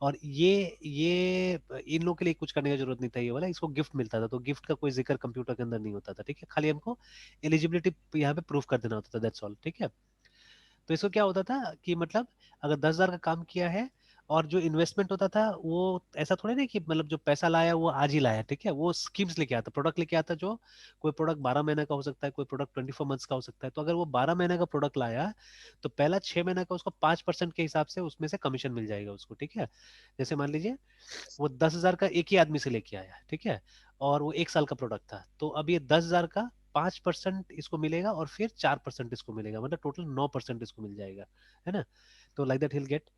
S2: और ये इन लोगों के लिए कुछ करने की जरूरत नहीं था, ये वाला इसको गिफ्ट मिलता था, तो गिफ्ट का कोई जिक्र कंप्यूटर के अंदर नहीं होता था, ठीक है, खाली हमको एलिजिबिलिटी यहाँ पे प्रूफ कर देना होता था, दैट्स ऑल, ठीक है। तो इसको क्या होता था कि मतलब अगर 10,000 का काम किया है और जो इन्वेस्टमेंट होता था वो ऐसा थोड़ी ना कि मतलब जो पैसा लाया वो आज ही लाया, ठीक है, वो स्कीम्स लेके आता, प्रोडक्ट लेके आता, जो कोई प्रोडक्ट 12 महीने का हो सकता है, कोई प्रोडक्ट 24 मंथ्स का हो सकता है। तो अगर वो 12 महीने का प्रोडक्ट लाया तो पहला 6 महीने का उसको 5% के हिसाब से उसमें से कमीशन मिल जाएगा उसको, ठीक है। जैसे मान लीजिए वो 10,000 का एक ही आदमी से लेके आया, ठीक है, और वो 1 साल का प्रोडक्ट था, तो अब ये 10,000 का 5% इसको मिलेगा और फिर 4% इसको मिलेगा, मतलब टोटल 9% इसको मिल जाएगा, है ना। तो लाइक दैट हिल गेट।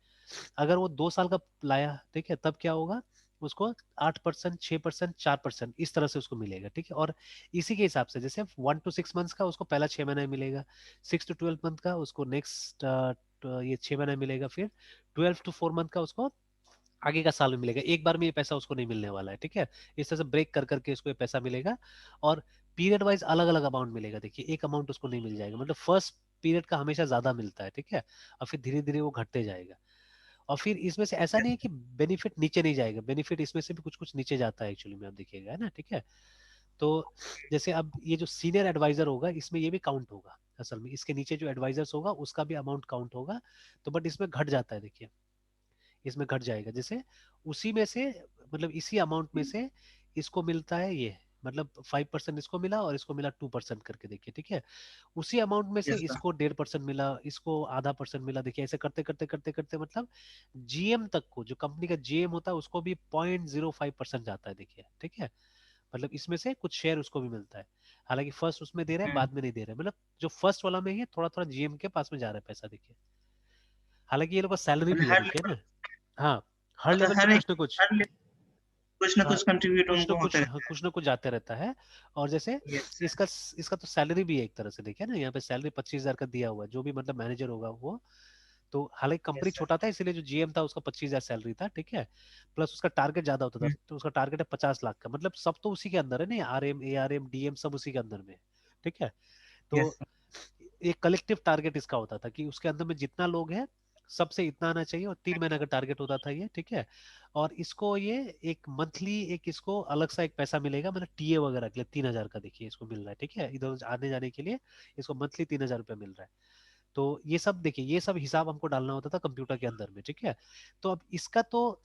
S2: अगर वो 2 साल का लाया, ठीक है, तब क्या होगा, उसको 8%, 6%, 4% इस तरह से उसको मिलेगा, ठीक है। और इसी के हिसाब से जैसे 1 to 6 मंथ्स का उसको पहला 6 महीना मिलेगा, 6 to 12 मंथ का उसको नेक्स्ट ये 6 महीना मिलेगा, फिर 12 to 4 मंथ का उसको आगे का साल में मिलेगा। एक बार में ये पैसा उसको नहीं मिलने वाला है, ठीक है। इस तरह से ब्रेक कर करके इसको ये पैसा मिलेगा और पीरियड वाइज अलग अलग अमाउंट मिलेगा। देखिए एक अमाउंट उसको नहीं मिल जाएगा, मतलब फर्स्ट पीरियड का हमेशा ज्यादा मिलता है, ठीक है, और फिर धीरे धीरे वो घटते जाएगा। और फिर इसमें से ऐसा नहीं है कि बेनिफिट नीचे नहीं जाएगा, बेनिफिट इसमें से भी कुछ कुछ नीचे जाता है एक्चुअली में, आप देखिएगा, है ना, ठीक है। तो जैसे अब ये जो सीनियर एडवाइजर होगा इसमें ये भी काउंट होगा, असल में इसके नीचे जो एडवाइजर्स होगा उसका भी अमाउंट काउंट होगा। तो बट इसमें घट जाता है, देखिए इसमें घट जाएगा, जैसे उसी में से मतलब इसी अमाउंट में से इसको मिलता है ये, मतलब 5% इसको मिला और इसको मिला 2% करके, देखिए, ठीक है। उसी अमाउंट में से
S1: यस सर।
S2: इसको 1.5% मिला, इसको आधा परसेंट मिला, देखिए ऐसे करते करते करते करते मतलब जीएम तक को, जो कंपनी का जीएम होता है उसको भी 0.05% जाता है, देखिए, ठीक है। मतलब इसमें से कुछ शेयर उसको भी मिलता है, हालांकि फर्स्ट उसमें दे रहे हैं, बाद में नहीं दे रहे हैं, मतलब जो फर्स्ट वाला में ही है थोड़ा थोड़ा जीएम के पास में जा रहा है पैसा, देखिए। हालांकि ये लोग का सैलरी
S1: मतलब
S2: भी है,
S1: हर
S2: देखिए
S1: लेवल,
S2: ना। हाँ, हर
S1: मतलब
S2: लेवल पे
S1: हर एक,
S2: कुछ ना कुछ।
S1: हर लेवल कुछ ना
S2: हाँ,
S1: कुछ कंट्रीब्यूट
S2: कुछ ना
S1: उनको होते
S2: कुछ, हाँ,
S1: रहता
S2: कुछ ना कुछ जाते रहता है। और जैसे
S1: है। Yes sir.
S2: इसका इसका तो सैलरी भी है एक तरह से, देखिए ना, यहाँ पे सैलरी 25,000 का दिया हुआ है, जो भी मतलब मैनेजर होगा वो। तो हालांकि कंपनी
S1: यस सर।
S2: छोटा था इसलिए जो जीएम था उसका 25,000 सैलरी था, ठीक है। प्लस उसका टारगेट ज्यादा होता था, तो उसका टारगेट है 50 लाख का, मतलब सब तो उसी के अंदर है ना, आरएम एआरएम डीएम सब उसी के अंदर में है, ठीक है। तो
S1: यस
S2: एक कलेक्टिव टारगेट इसका होता था कि उसके अंदर में जितना लोग हैं सबसे इतना आना चाहिए, और 3 महीने का टारगेट होता था ये, ठीक है। और इसको ये एक मंथली एक इसको अलग सा एक पैसा मिलेगा, मतलब टीए वगैरह के लिए 3,000 का, देखिए इसको मिल रहा है, ठीक है, इधर उधर आने जाने के लिए इसको मंथली 3,000 रुपया मिल रहा है। तो ये सब देखिए, ये सब हिसाब हमको डालना होता था कंप्यूटर के अंदर में, ठीक है। तो अब इसका तो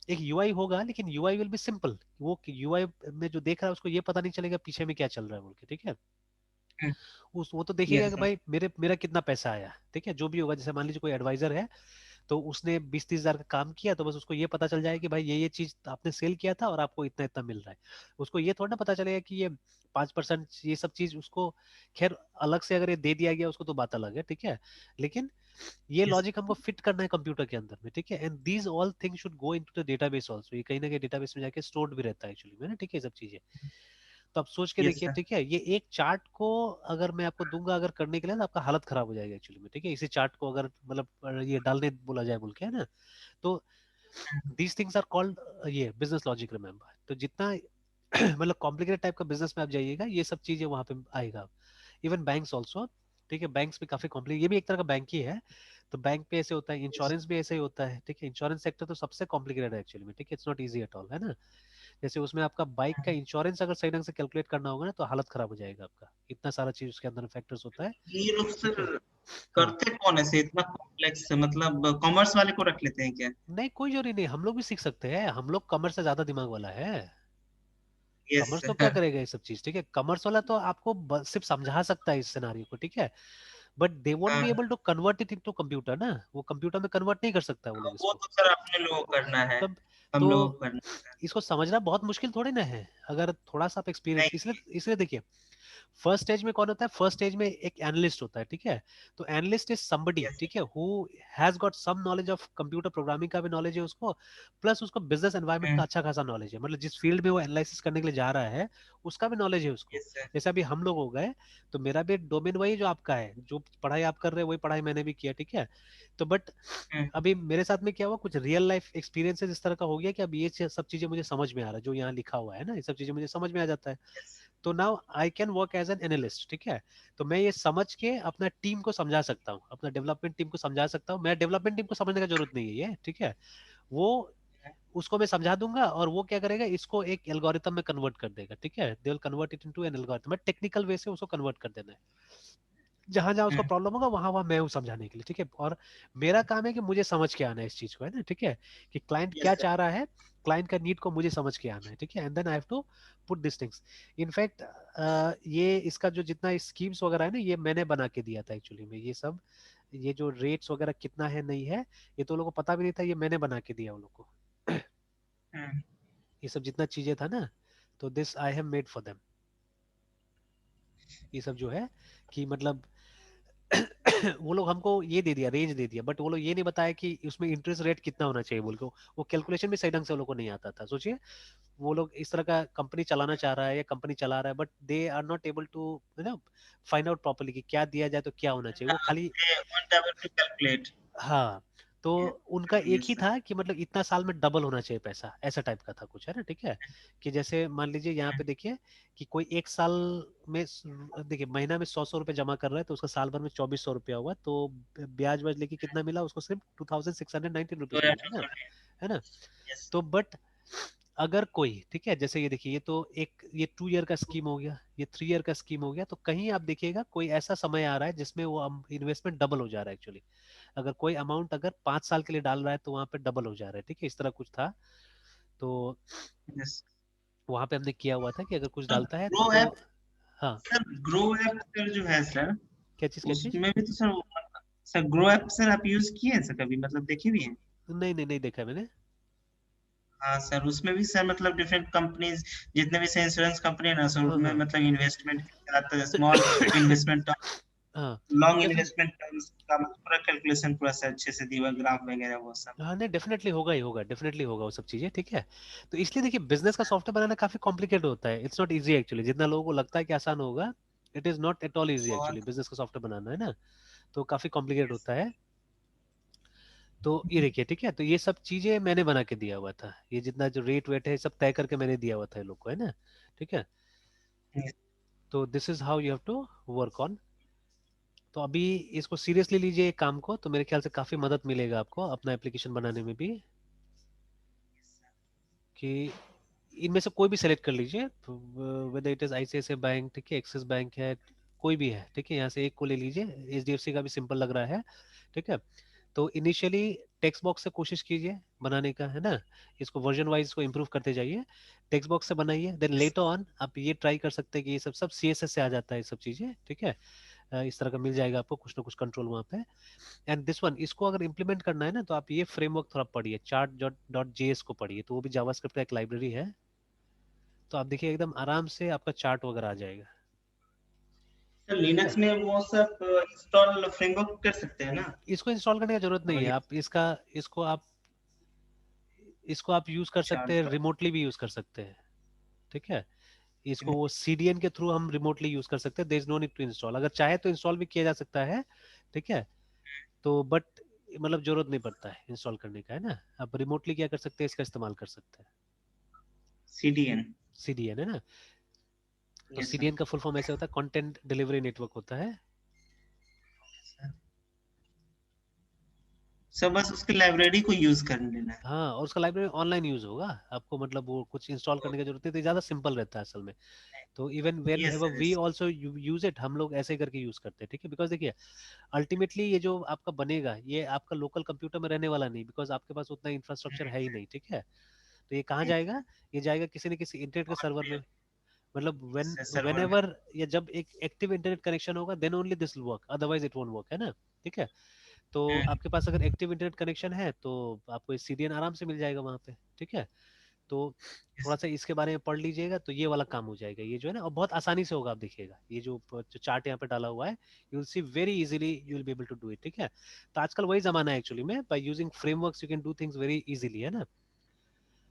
S2: एक यूआई होगा, लेकिन यूआई विल बी सिंपल, वो यूआई में जो देख रहा है उसको ये पता नहीं चलेगा पीछे में क्या चल रहा है बोल के, ठीक है। उस वो तो देखेगा
S1: यस
S2: कि
S1: सर।
S2: भाई मेरा कितना पैसा आया, ठीक है, जो भी होगा। जैसे मान लीजिए कोई एडवाइजर है, तो उसने 20-30 हजार का काम किया, तो बस उसको ये पता चल जाए कि भाई ये चीज आपने सेल किया था और आपको इतना इतना मिल रहा है। उसको ये थोड़ा ना पता चलेगा कि ये 5% ये सब चीज उसको, खैर अलग से अगर ये दे दिया गया उसको तो बात अलग है, ठीक है। लेकिन ये
S1: यस
S2: लॉजिक हमको फिट करना है कंप्यूटर के अंदर में, ठीक है। And these all things should go into the database also, ये कहीं ना कहीं डेटाबेस में जाके स्टोर्ड भी रहता है एक्चुअली में ना, ठीक है, ये सब चीजें। तो आप सोच के
S1: यस
S2: देखिए,
S1: सर।
S2: ठीक है, ये एक चार्ट को अगर मैं आपको दूंगा अगर करने के लिए, तो आपका हालत खराब हो जाएगा एक्चुअली में, ठीक है, इसी चार्ट को अगर मतलब ये डालने बोला जाए बोल के, है ना। तो दीज थिंग्स आर कॉल्ड ये बिजनेस लॉजिक, रिमेंबर। तो जितना मतलब कॉम्प्लिकेटेड टाइप का बिजनेस में आप जाइएगा ये सब चीजें वहां पे आएगा। इवन बैंक्स ऑल्सो, ठीक है, बैंक्स भी काफी कॉम्प्लिकेट, ये भी एक तरह का बैंक ही है। तो बैंक पे ऐसे होता है, इंश्योरेंस भी ऐसे ही होता है, ठीक है। इंश्योरेंस सेक्टर तो सबसे कॉम्प्लिकेटेड है एक्चुअली में, ठीक है, it's not easy at all, है ना। जैसे उसमें आपका बाइक का इंश्योरेंस अगर सही ढंग से कैलकुलेट करना होगा ना, तो हालत खराब हो जाएगा आपका, इतना सारा चीज उसके अंदर फैक्टर्स होता है,
S1: ये लोग
S2: ठीक है।
S1: सर
S2: हाँ,
S1: करते कौन ऐसे इतना कॉम्प्लेक्स, मतलब कॉमर्स वाले को रख लेते हैं क्या?
S2: नहीं कोई जरूरी नहीं, हम लोग भी सीख सकते हैं, हम लोग कमर्स से ज्यादा दिमाग वाला है।
S1: यस
S2: कमर्स तो क्या
S1: सर।
S2: करेगा ये सब चीज, ठीक है, कमर्स वाला तो आपको सिर्फ समझा सकता है इस सिनारियो को, ठीक है। बट दे वोंट बी
S1: हाँ,
S2: able to convert it into computer ना, वो कंप्यूटर में कन्वर्ट नहीं कर सकता वो लोग
S1: वो
S2: इसको।
S1: तो सर अपने लोगों को करना है,
S2: तब
S1: हम
S2: तो
S1: लोगों को करना
S2: इसको समझना बहुत मुश्किल थोड़ी ना है, अगर थोड़ा सा आप एक्सपीरियंस,
S1: नहीं।
S2: इसलिए इसलिए देखिए, फर्स्ट स्टेज में कौन होता है, फर्स्ट स्टेज में एक एनालिस्ट होता है, ठीक है। तो एनालिस्ट इज समबडी,
S1: यस
S2: ठीक है, who has got some knowledge of computer programming का भी नॉलेज है उसको, प्लस उसको बिजनेस एनवायरनमेंट का
S1: सर।
S2: अच्छा खासा नॉलेज है, मतलब जिस फील्ड में वो एनालिसिस करने के लिए जा रहा है उसका भी नॉलेज है उसको।
S1: Yes sir.
S2: जैसे अभी हम लोग हो गए, तो मेरा भी डोमेन वही जो आपका है, जो पढ़ाई आप कर रहे हैं वही पढ़ाई मैंने भी किया, ठीक है। तो बट अभी मेरे साथ में क्या हुआ, कुछ रियल लाइफ एक्सपीरियंसेस इस तरह का हो गया कि अब ये सब चीजें मुझे समझ में आ रहा है, जो यहाँ लिखा हुआ है ना, ये सब चीजें मुझे समझ में आ जाता है। तो now I can work as an analyst, ठीक है। तो मैं ये समझ के अपना टीम को समझा सकता हूँ, अपना डेवलपमेंट टीम को समझा सकता हूँ, मैं डेवलपमेंट टीम को समझने का जरूरत नहीं है ये, ठीक है। वो उसको मैं समझा दूंगा और वो क्या करेगा, इसको एक एल्गोरिथम में कन्वर्ट कर देगा, ठीक है, they will convert it into an algorithm, technical way से उसको कन्वर्ट कर देना है। जहां जहां उसका
S1: हम्म,
S2: प्रॉब्लम होगा वहां वहां मैं हूँ समझाने के लिए, ठीक है। और मेरा काम है कि मुझे समझ के आना है इस चीज को, है ना, ठीक है, कि क्लाइंट क्या
S1: यस सर।
S2: चाह रहा है, क्लाइंट का नीड को मुझे समझ के आना है, ठीक है, and then I have to put this things. In fact ये इसका जो जितना स्कीम्स वगैरह है ना, ये मैंने बना के दिया था एक्चुअली में, ये सब, ये जो रेट्स वगैरह कितना है नहीं है, ये तो लोगों को पता भी नहीं था, ये मैंने बना के दिया उन लोग को।
S1: हम्म,
S2: ये सब जितना चीजें था ना, तो this I have made for them. ये सब जो है कि मतलब वो लोग हमको ये दे दिया, रेंज दे दिया, बट वो लोग ये नहीं बताया कि उसमें इंटरेस्ट रेट कितना होना चाहिए बोल के, वो कैलकुलेशन भी सही ढंग से वो लोग को नहीं आता था। सोचिए वो लोग इस तरह का कंपनी चलाना चाह रहा है या कंपनी चला रहा है, but they are not able to find out properly कि क्या दिया जाए तो क्या होना चाहिए, वो खाली।
S1: they weren't able to calculate।
S2: हाँ, तो उनका एक
S1: यस
S2: ही
S1: सर।
S2: था कि मतलब इतना साल में डबल होना चाहिए पैसा, ऐसा टाइप का था कुछ, है ना, ठीक है। कि जैसे मान लीजिए यहाँ पे देखिए कि कोई एक साल में देखिए महीना में 100 100 रुपये जमा कर रहा है, तो उसका साल भर में 2400 रुपया हुआ, तो ब्याज व्याज लेके कितना मिला उसको, सिर्फ 2619 रुपीज मिला, है ना।
S1: यस।
S2: तो बट अगर कोई, ठीक है, जैसे ये देखिए, ये तो एक ये 2 ईयर का स्कीम हो गया, ये 3 ईयर का स्कीम हो गया, तो कहीं आप देखिएगा कोई ऐसा समय आ रहा है जिसमें वो इन्वेस्टमेंट डबल हो जा रहा है एक्चुअली। अगर कोई अमाउंट अगर 5 साल के लिए डाल रहा है तो वहां पे डबल हो जा रहा है, ठीक है, इस तरह कुछ था। तो
S1: यस
S2: वहां पे हमने किया हुआ था कि अगर कुछ
S1: सर।
S2: डालता है
S1: ग्रो
S2: तो।
S1: ऐप,
S2: हाँ,
S1: सर ग्रो ऐप सर जो है सर,
S2: क्या चीज क्या चीज।
S1: उसमें भी तो sir sir grow app sir आप यूज किए हैं सर कभी, मतलब देखे भी हैं?
S2: नहीं नहीं नहीं देखा मैंने।
S1: हाँ सर, उसमें भी सर मतलब डिफरेंट कंपनीज, जितने भी सर इंश्योरेंस कंपनी है ना सर,
S2: हाँ
S1: उसमें
S2: हाँ
S1: मतलब इन्वेस्टमेंट के साथ स्मॉल इन्वेस्टमेंट,
S2: हाँ
S1: लॉन्ग
S2: डेफिनेट
S1: इन्वेस्टमेंट टर्म्स का मतलब पूरा कैलकुलेशन पूरा से अच्छे से दिया हुआ, ग्राफ वगैरह वो सब।
S2: हाँ, नहीं डेफिनेटली होगा ही होगा, डेफिनेटली होगा वो सब चीजें, ठीक है। तो इसलिए देखिए बिजनेस का सॉफ्टवेयर बनाना काफी कॉम्प्लिकेटेड होता है, इट्स नॉट इजी एक्चुअली, जितना लोगों को लगता है कि आसान होगा, it is not at all easy actually,
S1: बहुत।
S2: बिजनेस का सॉफ्टवेयर बनाना, है ना। तो काफी कॉम्प्लिकेटेड
S1: यस।
S2: होता है। तो ये देखिए, ठीक है, तो ये सब चीजें मैंने बना के दिया हुआ था, ये जितना जो रेट वेट है सब तय करके मैंने दिया हुआ था ये लोग को, है ना, ठीक है। तो this is how you have to work on. तो अभी इसको सीरियसली लीजिए एक काम को, तो मेरे ख्याल से काफी मदद मिलेगा आपको अपना एप्लीकेशन बनाने में भी, कि इनमें से कोई भी सेलेक्ट कर लीजिए, whether it is ICICI bank, ठीक है, एक्सिस बैंक है, कोई भी है, ठीक है, यहाँ से एक को ले लीजिए, एचडीएफसी का भी सिंपल लग रहा है, ठीक है। तो इनिशियली टेक्स्ट बॉक्स से कोशिश कीजिए बनाने का, है ना, इसको वर्जन वाइज इसको इम्प्रूव करते जाइए, टेक्स्ट बॉक्स से बनाइए, देन लेटर ऑन आप ये ट्राई कर सकते हैं कि ये सब सब सीएसएस से आ जाता है ये सब चीजें, ठीक है। इस तरह का मिल जाएगा आपको कुछ ना कुछ कंट्रोल वहाँ पे। एंड दिस वन, इसको अगर इम्प्लीमेंट करना है ना, तो आप ये फ्रेमवर्क थोड़ा पढ़िए, चार्ट डॉट जेएस को पढ़िए, तो वो भी जावास्क्रिप्ट का एक लाइब्रेरी है, तो आप देखिए एकदम आराम से आपका चार्ट वगैरह आ जाएगा,
S1: सर
S2: ठीक है।
S1: लिनक्स में वो सब इंस्टॉल फ्रेमवर्क कर सकते हैं ना?
S2: इसको इंस्टॉल करने की जरूरत नहीं है,
S1: ये
S2: आप इसका इसको आप इसको आप यूज कर सकते हैं,
S1: चार्ट।
S2: रिमोटली भी यूज कर सकते हैं, ठीक है। इसको
S1: हम्म,
S2: वो सीडीएन के थ्रू हम रिमोटली यूज कर सकते हैं, there is no need to install, अगर चाहे तो इंस्टॉल भी किया जा सकता है, ठीक है। तो बट मतलब जरूरत नहीं पड़ता है इंस्टॉल करने का, है ना, आप रिमोटली क्या कर सकते हैं, इसका इस्तेमाल कर सकते हैं,
S1: सीडीएन।
S2: सीडीएन, है ना। तो
S1: यस
S2: सीडीएन का फुल फॉर्म ऐसे होता है, कंटेंट डिलीवरी नेटवर्क होता है।
S1: सर। सर बस उसकी लाइब्रेरी को यूज कर लेना है।
S2: हाँ, और उसका लाइब्रेरी ऑनलाइन यूज होगा, आपको मतलब वो कुछ इंस्टॉल करने की जरूरत नहीं, तो ज्यादा सिंपल रहता है असल में। तो even when
S1: yes
S2: ever
S1: sir.
S2: We also use it, हम लोग ऐसे करके यूज करते हैं, ठीक है, बिकॉज देखिए अल्टीमेटली ये जो आपका बनेगा ये आपका लोकल कंप्यूटर में रहने वाला नहीं, बिकॉज आपके पास उतना इंफ्रास्ट्रक्चर है ही नहीं, ठीक है। तो ये कहाँ जाएगा, ये जाएगा किसी न किसी इंटरनेट के सर्वर में, मतलब वेन
S1: सर्वर में।
S2: एवर, या जब एक एक्टिव इंटरनेट कनेक्शन होगा then only this will work, otherwise it won't work, है ना, ठीक है। तो
S1: हम्म,
S2: आपके पास अगर एक्टिव इंटरनेट कनेक्शन है तो आपको सीडीएन आराम से मिल जाएगा वहां पे, ठीक है। तो
S1: यस।
S2: थोड़ा सा इसके बारे में पढ़ लीजिएगा तो ये वाला काम हो जाएगा, ये जो है ना, और बहुत आसानी से होगा, आप देखिएगा ये जो चार्ट यहाँ पे डाला हुआ है, you will see very easily, you will be able to do it, ठीक है। तो आजकल वही जमाना है एक्चुअली में, by using frameworks you can do things very easily, है ना।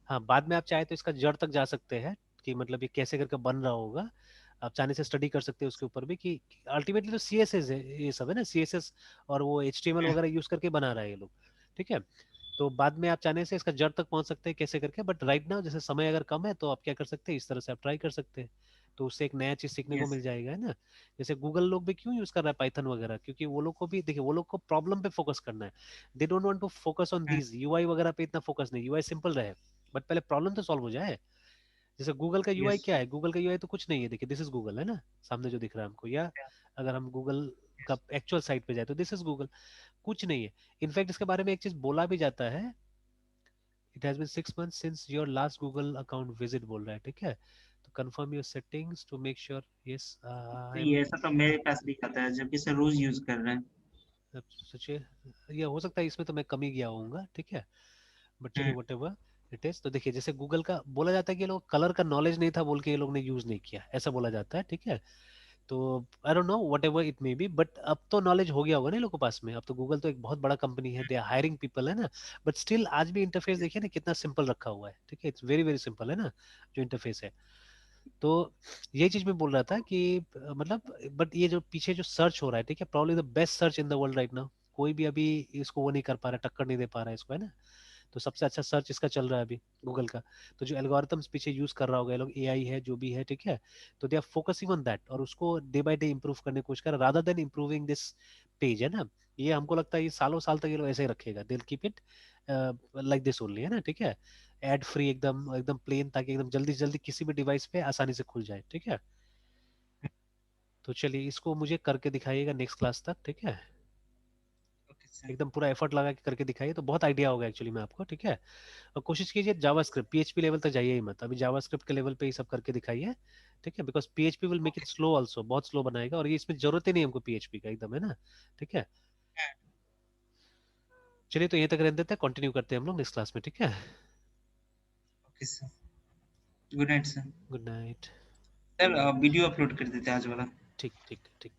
S2: हाँ, बाद में आप चाहे तो इसका जड़ तक जा सकते हैं कि मतलब ये कैसे करके बन रहा होगा, आप चाहने से स्टडी कर सकते हैं उसके ऊपर भी, कि अल्टीमेटली तो सीएसएस है ये सब, है ना, सीएसएस और वो एचटीएमएल वगैरह यूज करके बना रहा है ये लोग, ठीक है। तो बाद में आप चाहने से इसका जड़ तक पहुंच सकते हैं कैसे करके, बट राइट नाउ जैसे समय अगर कम है तो आप क्या कर सकते हैं, इस तरह से आप ट्राई कर सकते हैं, तो उससे एक नया चीज सीखने को
S1: यस।
S2: मिल जाएगा, है ना। जैसे गूगल लोग भी क्यों यूज कर रहा है पाइथन वगैरह, क्योंकि वो लोग को भी देखिए, वो लोग को प्रॉब्लम पे फोकस करना है, they don't want to focus on these UI वगैरह पे, इतना फोकस नहीं, यूआई सिंपल रहे बट पहले प्रॉब्लम तो सॉल्व हो जाए। जैसे गूगल का यूआई
S1: यस।
S2: क्या है, गूगल का यूआई तो कुछ नहीं है, देखिए दिस इज गूगल, है ना, सामने जो दिख रहा है हमको, या अगर हम गूगल आपका एक्चुअल साइट पे जाए तो दिस इज गूगल। कुछ नहीं है। इनफैक्ट इसके बारे में एक चीज बोला भी जाता है, it has been 6 months since your last Google account visit बोल रहा है, ठीक है। तो confirm your settings to make sure, yes
S1: तो
S2: आई
S1: ये
S2: एम।
S1: ऐसा तो मेरे पास भी आता है, जबकि सर रोज यूज कर रहे हैं।
S2: सोचिए, ये हो सकता है इसमें तो मैं कम ही गया होऊंगा, ठीक है। बट चलिए
S1: hmm.
S2: Whatever it is. तो देखिए जैसे गूगल का बोला जाता है कि ये लोग कलर का नॉलेज नहीं था बोल के ये लोग ने यूज नहीं किया, ऐसा बोला जाता है, ठीक है। तो I don't know what ever it may be, but अब तो नॉलेज हो गया होगा ना इन लोगों के पास में। अब तो गूगल तो एक बहुत बड़ा कंपनी है, दे आर हायरिंग पीपल, है ना। बट स्टिल आज भी इंटरफेस देखिए ना कितना सिंपल रखा हुआ है, ठीक है। इट्स वेरी वेरी सिंपल, है ना, जो इंटरफेस है। तो यही चीज मैं बोल रहा था कि मतलब, बट ये जो पीछे जो सर्च हो रहा है, ठीक है, probably the best search in the world right now. कोई भी अभी इसको वो नहीं कर पा रहा, टक्कर नहीं दे पा रहा है इसको, है ना। तो सबसे अच्छा सर्च इसका चल रहा है अभी गूगल का। तो जो एल्गोरिथम्स पीछे यूज कर रहा होगा ये लोग, एआई है जो भी है, ठीक है। तो they are focusing on that और उसको डे बाय डे इंप्रूव करने की कोशिश कर, rather than improving this page, है ना। ये हमको लगता है ये सालों साल तक ये लोग ऐसे ही रखेगा, दिल keep it like this only, है ना, ठीक है। एड फ्री, एकदम एकदम प्लेन, ताकि एकदम जल्दी से जल्दी किसी भी डिवाइस पे आसानी से खुल जाए, ठीक है। तो चलिए इसको मुझे करके दिखाइएगा नेक्स्ट क्लास तक, ठीक है।
S1: Okay sir.
S2: एकदम पूरा एफर्ट लगा के करके दिखाइए तो बहुत आइडिया होगा एक्चुअली में आपको, ठीक है। और कोशिश कीजिए जावास्क्रिप्ट, पीएचपी लेवल तक जाइए ही मत, अभी जावास्क्रिप्ट के लेवल पे ही सब करके दिखाइए, ठीक है। Because PHP will make it
S1: okay
S2: slow also, बहुत स्लो बनाएगा, और ये इसमें जरूरत ही नहीं हमको पीएचपी का एकदम, है ना, ठीक है। चलिए तो यहीं तक रहने देते हैं, कंटिन्यू करते हैं हम लोग नेक्स्ट क्लास में, ठीक है।
S1: Okay sir. Good night sir.
S2: Good night.
S1: Sir video upload कर देते हैं आज वाला।
S2: ठीक ठीक ठीक।